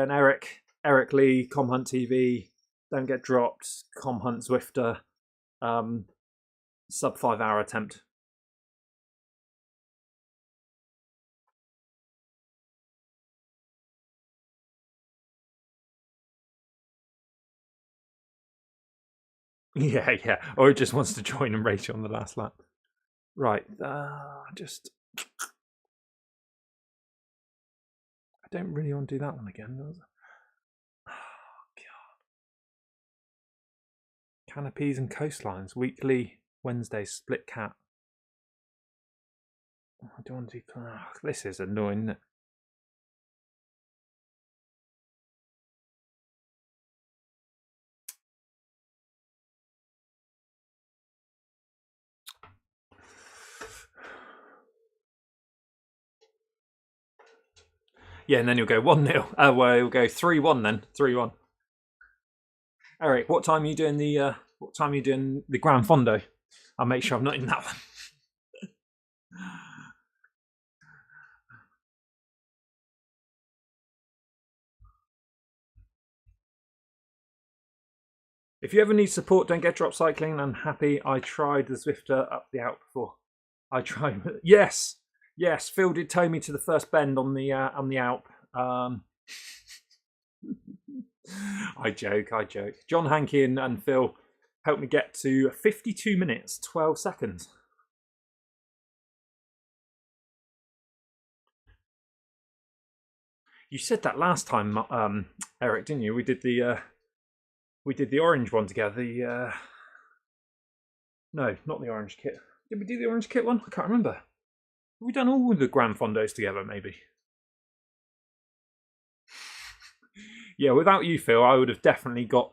an Eric Lee Com Hunt TV. Don't get dropped. Com Hunt Zwifter. Sub 5 hour attempt. Yeah. Or he just wants to join and race you on the last lap. Right. I don't really want to do that one again. Oh, God. Canopies and coastlines. Weekly Wednesday split cat. I don't want to do. This is annoying, isn't it? Yeah, and then you'll go 1-0. Well, you'll go 3-1 then. 3-1. Eric, what time are you doing the Gran Fondo? I'll make sure I'm not in that one. If you ever need support, don't get drop cycling. I'm happy I tried the Zwifter up the Alp before. I tried. Yes. Phil did tow me to the first bend on the Alp. I joke. John Hankey and Phil helped me get to 52 minutes, 12 seconds. You said that last time, Eric, didn't you? We did the orange one together. No, not the orange kit. Did we do the orange kit one? I can't remember. Have we done all the Gran Fondos together, maybe? Yeah, without you, Phil, I would have definitely got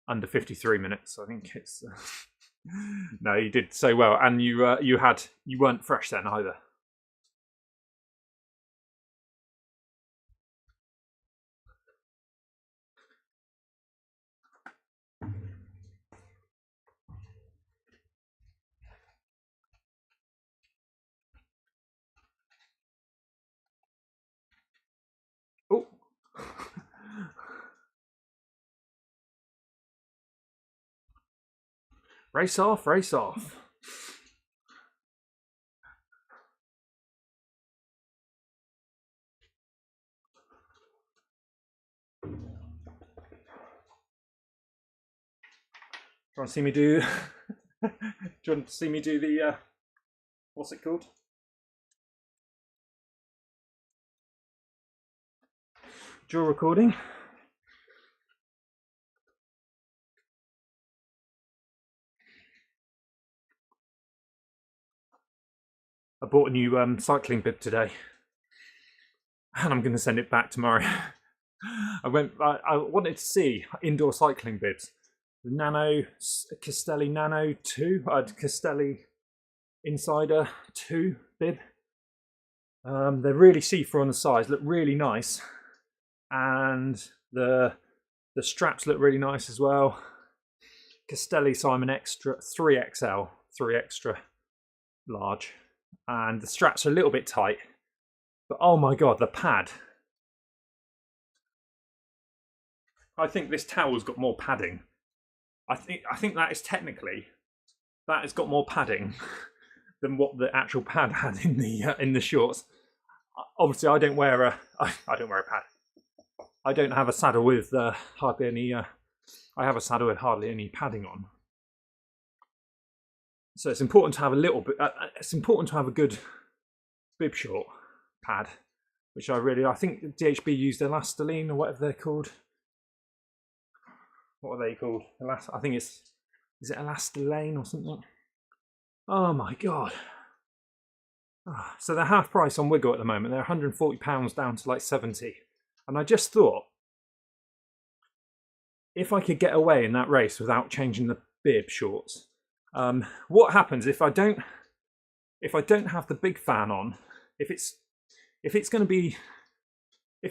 under 53 minutes. I think it's. No, you did so well, and you weren't fresh then either. Oh. Race off. Do you want to see me do? Do you want to see me do the? What's it called? Dual recording. I bought a new cycling bib today, and I'm going to send it back tomorrow. I wanted to see indoor cycling bibs. The Nano Castelli Nano 2. I had Castelli Insider 2 bib. They're really see-through on the sides, look really nice, and the straps look really nice as well. Castelli Simon Extra 3XL, 3 extra large, and the straps are a little bit tight, but oh my god, the pad. I think this towel's got more padding. I think that is technically, that has got more padding than what the actual pad had in the shorts. Obviously, I don't wear a pad. I don't have a saddle with hardly any. I have a saddle with hardly any padding on. So it's important to have a little bit. It's important to have a good bib short pad, which I think DHB used Elastoline or whatever they're called. What are they called? I think is it Elastilane or something? Oh my god. So they're half price on Wiggle at the moment. They're £140 down to like 70. And I just thought, if I could get away in that race without changing the bib shorts, what happens if I don't have the big fan on? If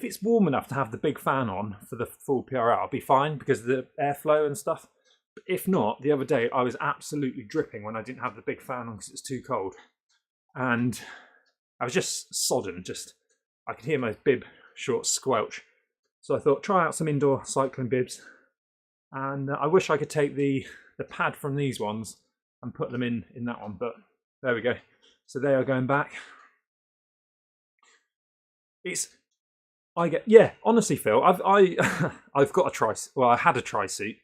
it's warm enough to have the big fan on for the full PRL, I'll be fine because of the airflow and stuff. But if not, the other day I was absolutely dripping when I didn't have the big fan on because it's too cold. And I was just sodden, I could hear my bib shorts squelch. So I thought, try out some indoor cycling bibs. And I wish I could take the pad from these ones and put them in that one, but there we go. So they are going back. Honestly, Phil, I've got a tri. Well, I had a tri-suit.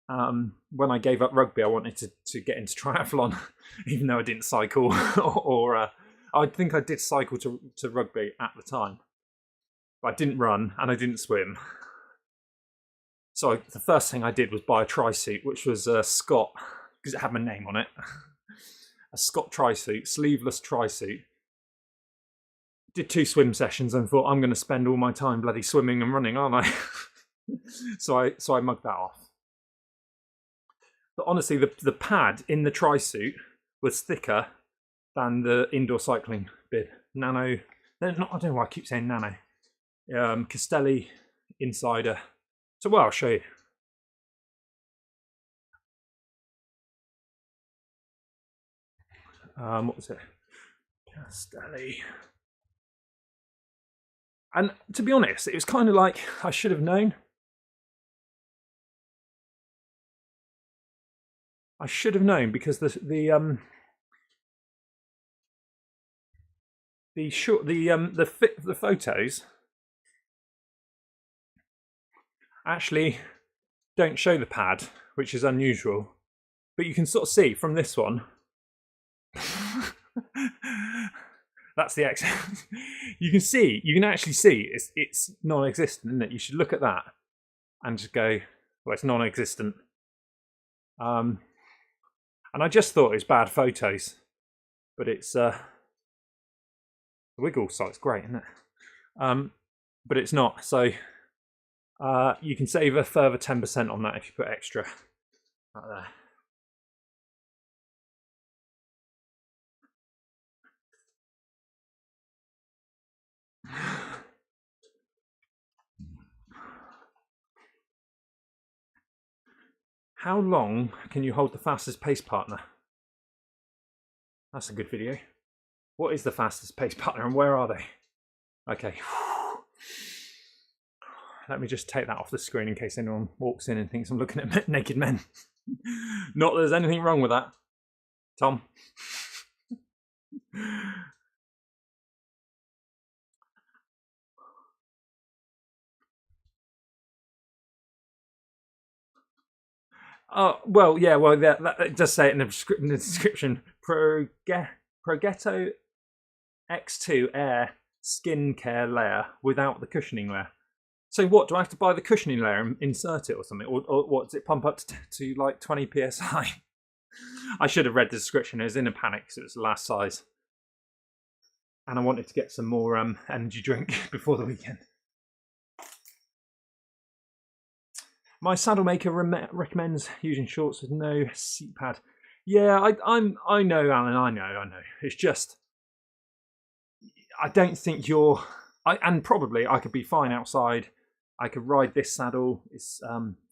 When I gave up rugby, I wanted to get into triathlon, even though I didn't cycle, or I think I did cycle to rugby at the time. But I didn't run and I didn't swim. So the first thing I did was buy a tri-suit, which was a Scott, because it had my name on it. A Scott tri-suit, sleeveless tri-suit, did 2 swim sessions and thought I'm going to spend all my time bloody swimming and running, aren't I? so I mugged that off. But honestly, the pad in the tri-suit was thicker than the indoor cycling bib. Nano, I don't know why I keep saying nano. Castelli Insider. So well, I'll show you. What was it? Castelli. And to be honest, it was kind of like I should have known. I should have known because the photos actually don't show the pad, which is unusual. But you can sort of see from this one. That's the X. You can actually see it's non-existent, isn't it? You should look at that and just go, well, it's non-existent. And I just thought it was bad photos, but it's the wiggle site's great, isn't it? But it's not. So you can save a further 10% on that if you put extra out there. How long can you hold the fastest pace partner? That's a good video. What is the fastest pace partner and where are they? Okay. Let me just take that off the screen in case anyone walks in and thinks I'm looking at naked men. Not that there's anything wrong with that. Tom? Oh, well, yeah, well, that it does say it in the description. Progetto X2 Air skincare layer without the cushioning layer. So what, do I have to buy the cushioning layer and insert it or something? Or what, does it pump up to like 20 psi? I should have read the description. I was in a panic because it was the last size. And I wanted to get some more energy drink before the weekend. My saddle maker recommends using shorts with no seat pad. Yeah, I know, Alan. I know. It's just I don't think and probably I could be fine outside. I could ride this saddle. It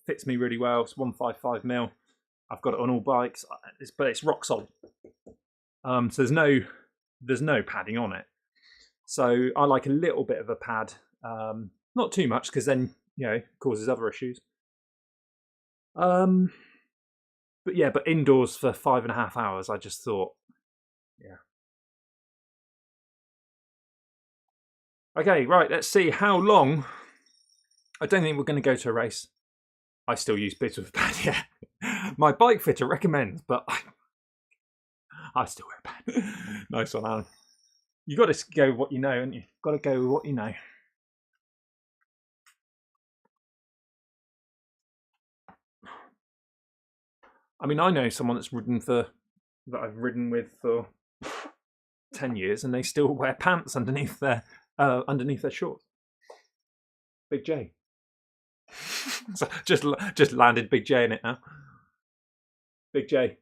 fits me really well. It's 155mm. I've got it on all bikes, but it's rock solid. So there's no padding on it. So I like a little bit of a pad, not too much because then it causes other issues. But indoors for 5.5 hours, I just thought, yeah. Okay, right, let's see how long. I don't think we're going to go to a race. I still use bits with a pad, yeah. My bike fitter recommends, but I still wear a pad. Nice one, Alan. You got to go with what you know, haven't you? Got to go with what you know. I mean, I know someone that I've ridden with for 10 years, and they still wear pants underneath their shorts. Big J. So just landed Big J in it now. Big J.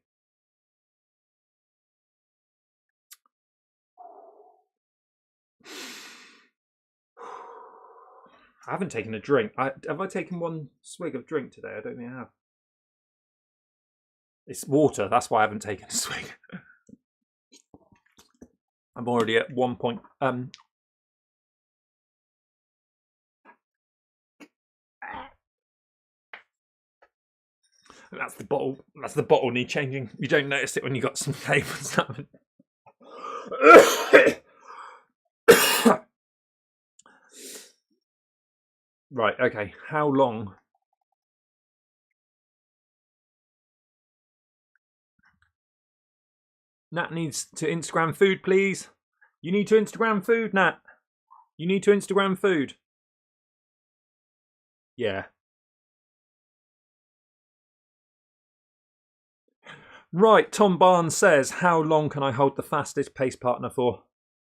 I haven't taken a drink. Have I taken one swig of drink today? I don't think I have. It's water, that's why I haven't taken a swig. I'm already at 1 point. That's the bottle. That's the bottle need changing. You don't notice it when you got some flavour and stuff. Right. Okay. How long? Nat needs to Instagram food, please. You need to Instagram food, Nat. You need to Instagram food. Yeah. Right, Tom Barnes says, how long can I hold the fastest pace partner for?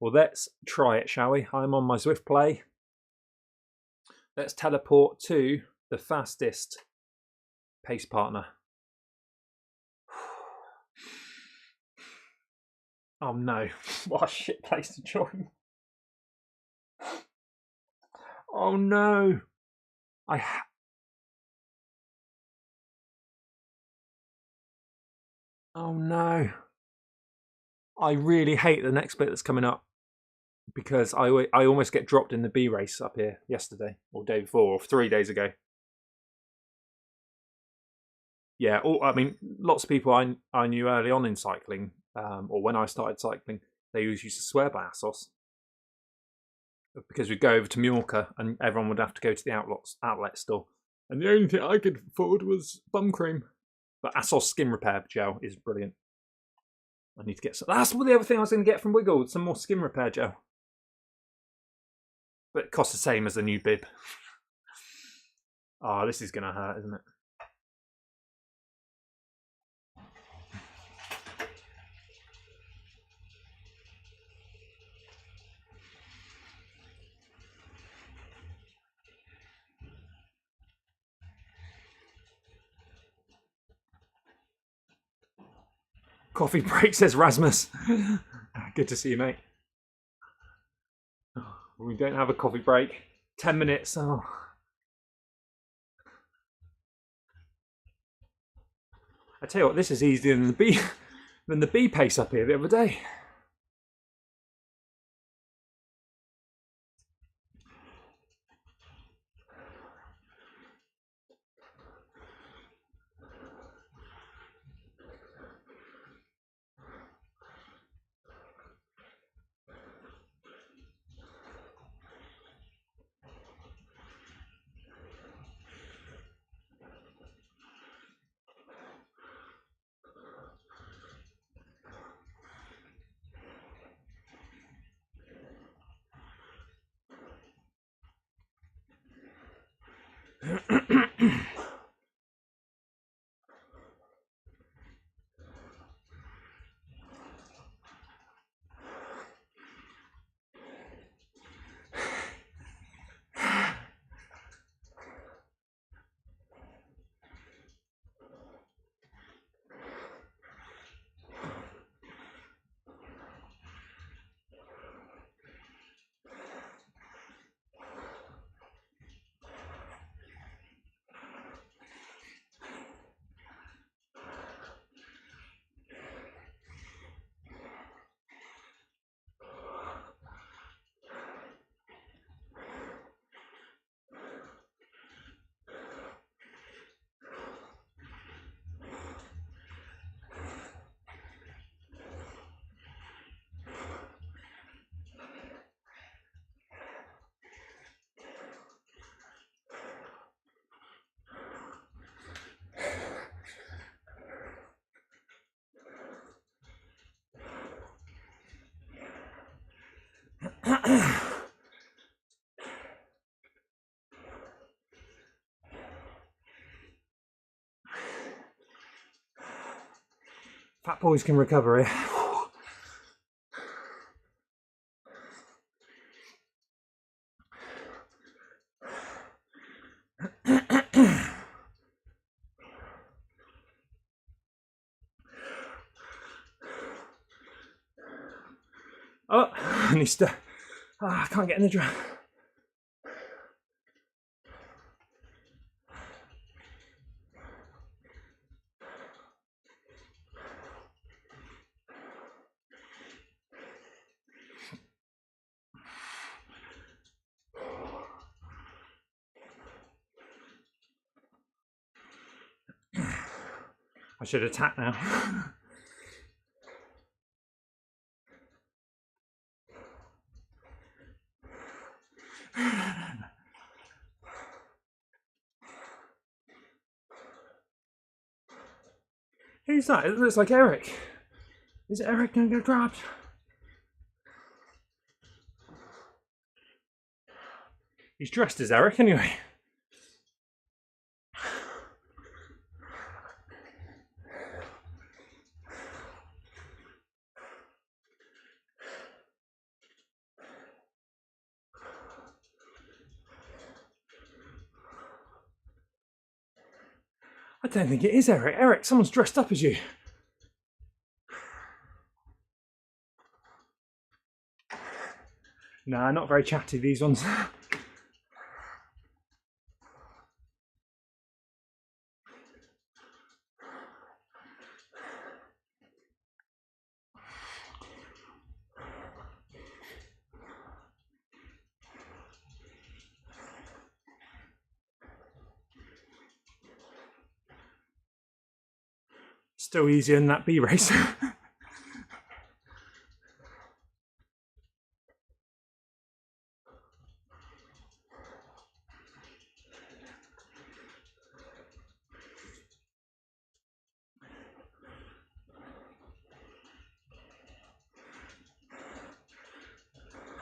Well, let's try it, shall we? I'm on my Zwift play. Let's teleport to the fastest pace partner. Oh no, what a shit place to join. Oh no. Oh no. I really hate the next bit that's coming up because I almost get dropped in the B race up here yesterday or day before or 3 days ago. Yeah, I mean, lots of people I knew early on in cycling, or when I started cycling, they always used to swear by Assos because we'd go over to Mallorca and everyone would have to go to the outlet store, and the only thing I could afford was bum cream. But Assos skin repair gel is brilliant. I need to get some. That's the other thing I was going to get from Wiggle, some more skin repair gel. But it costs the same as the new bib. Oh, this is going to hurt, isn't it? Coffee break, says Rasmus. Good to see you, mate. We don't have a coffee break. 10 minutes. Oh. I tell you what, this is easier than the B pace up here the other day. Fat boys can recover here. Oh, I need to. I can't get in the drum. I should attack now. Who's that? It looks like Eric. Is Eric going to get grabbed? He's dressed as Eric anyway. I don't think it is Eric. Eric, someone's dressed up as you. Nah, not very chatty, these ones. Still easier than that B race.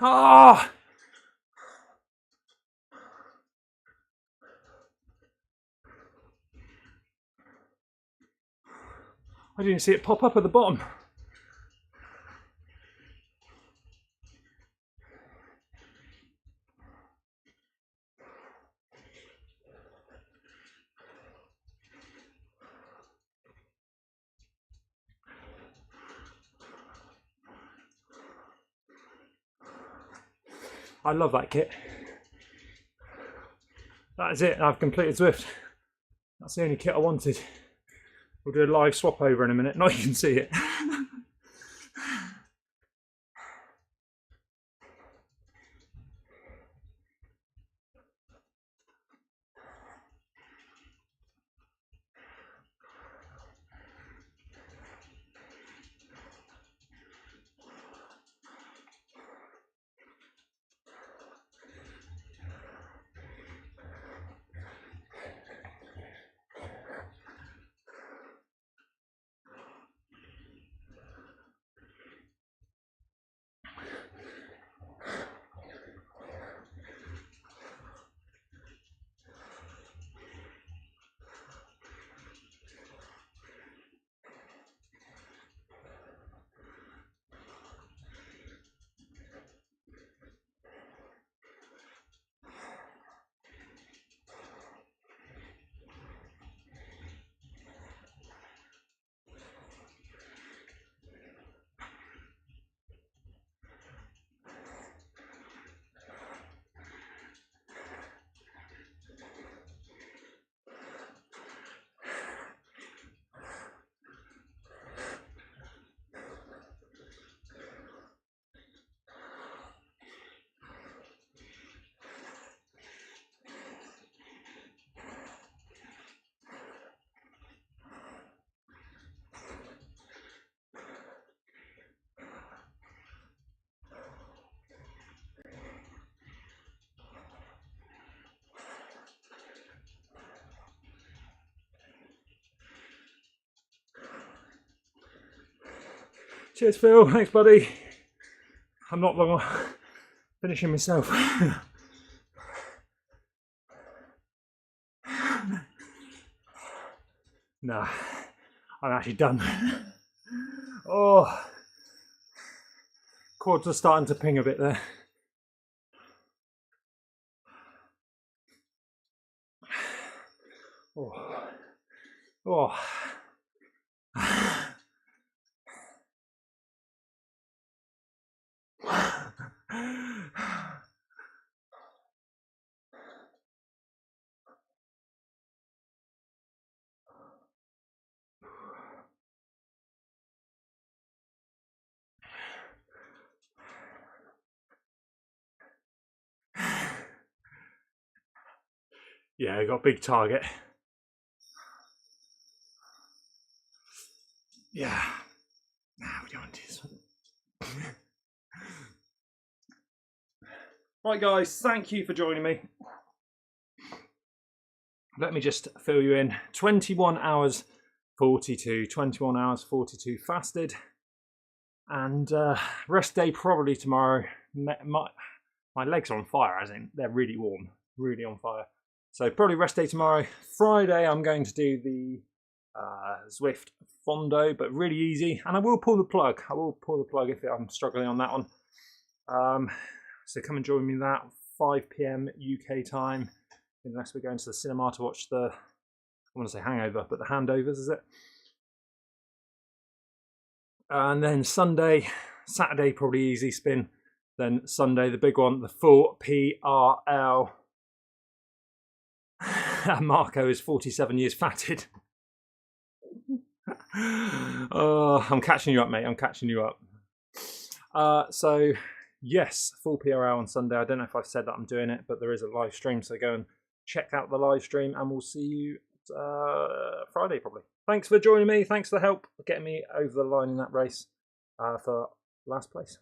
Ah! I didn't see it pop up at the bottom. I love that kit. That is it, I've completed Zwift. That's the only kit I wanted. We'll do a live swap over in a minute, now you can see it. Cheers, Phil. Thanks, buddy. I'm not long finishing myself. Nah, I'm actually done. Oh, quads are starting to ping a bit there. Oh, oh. Yeah, I got a big target. Yeah. Nah, we don't want to do this one. Right, guys, thank you for joining me. Let me just fill you in. 21 hours 42, 21 hours 42 fasted. And rest day probably tomorrow. My legs are on fire, as in they're really warm, really on fire. So probably rest day tomorrow. Friday I'm going to do the Zwift Fondo, but really easy. And I will pull the plug. I will pull the plug if I'm struggling on that one. So come and join me that 5 PM UK time. Unless we're going to the cinema to watch the want to say hangover, but the handovers, is it? And then Saturday probably easy spin. Then Sunday the big one, the full PRL. Marco is 47 years fatted. Oh, I'm catching you up, mate. I'm catching you up. So yes, full PRL on Sunday. I don't know if I've said that I'm doing it, but there is a live stream, so go and check out the live stream, and we'll see you Friday probably. Thanks for joining me. Thanks for the help getting me over the line in that race for last place.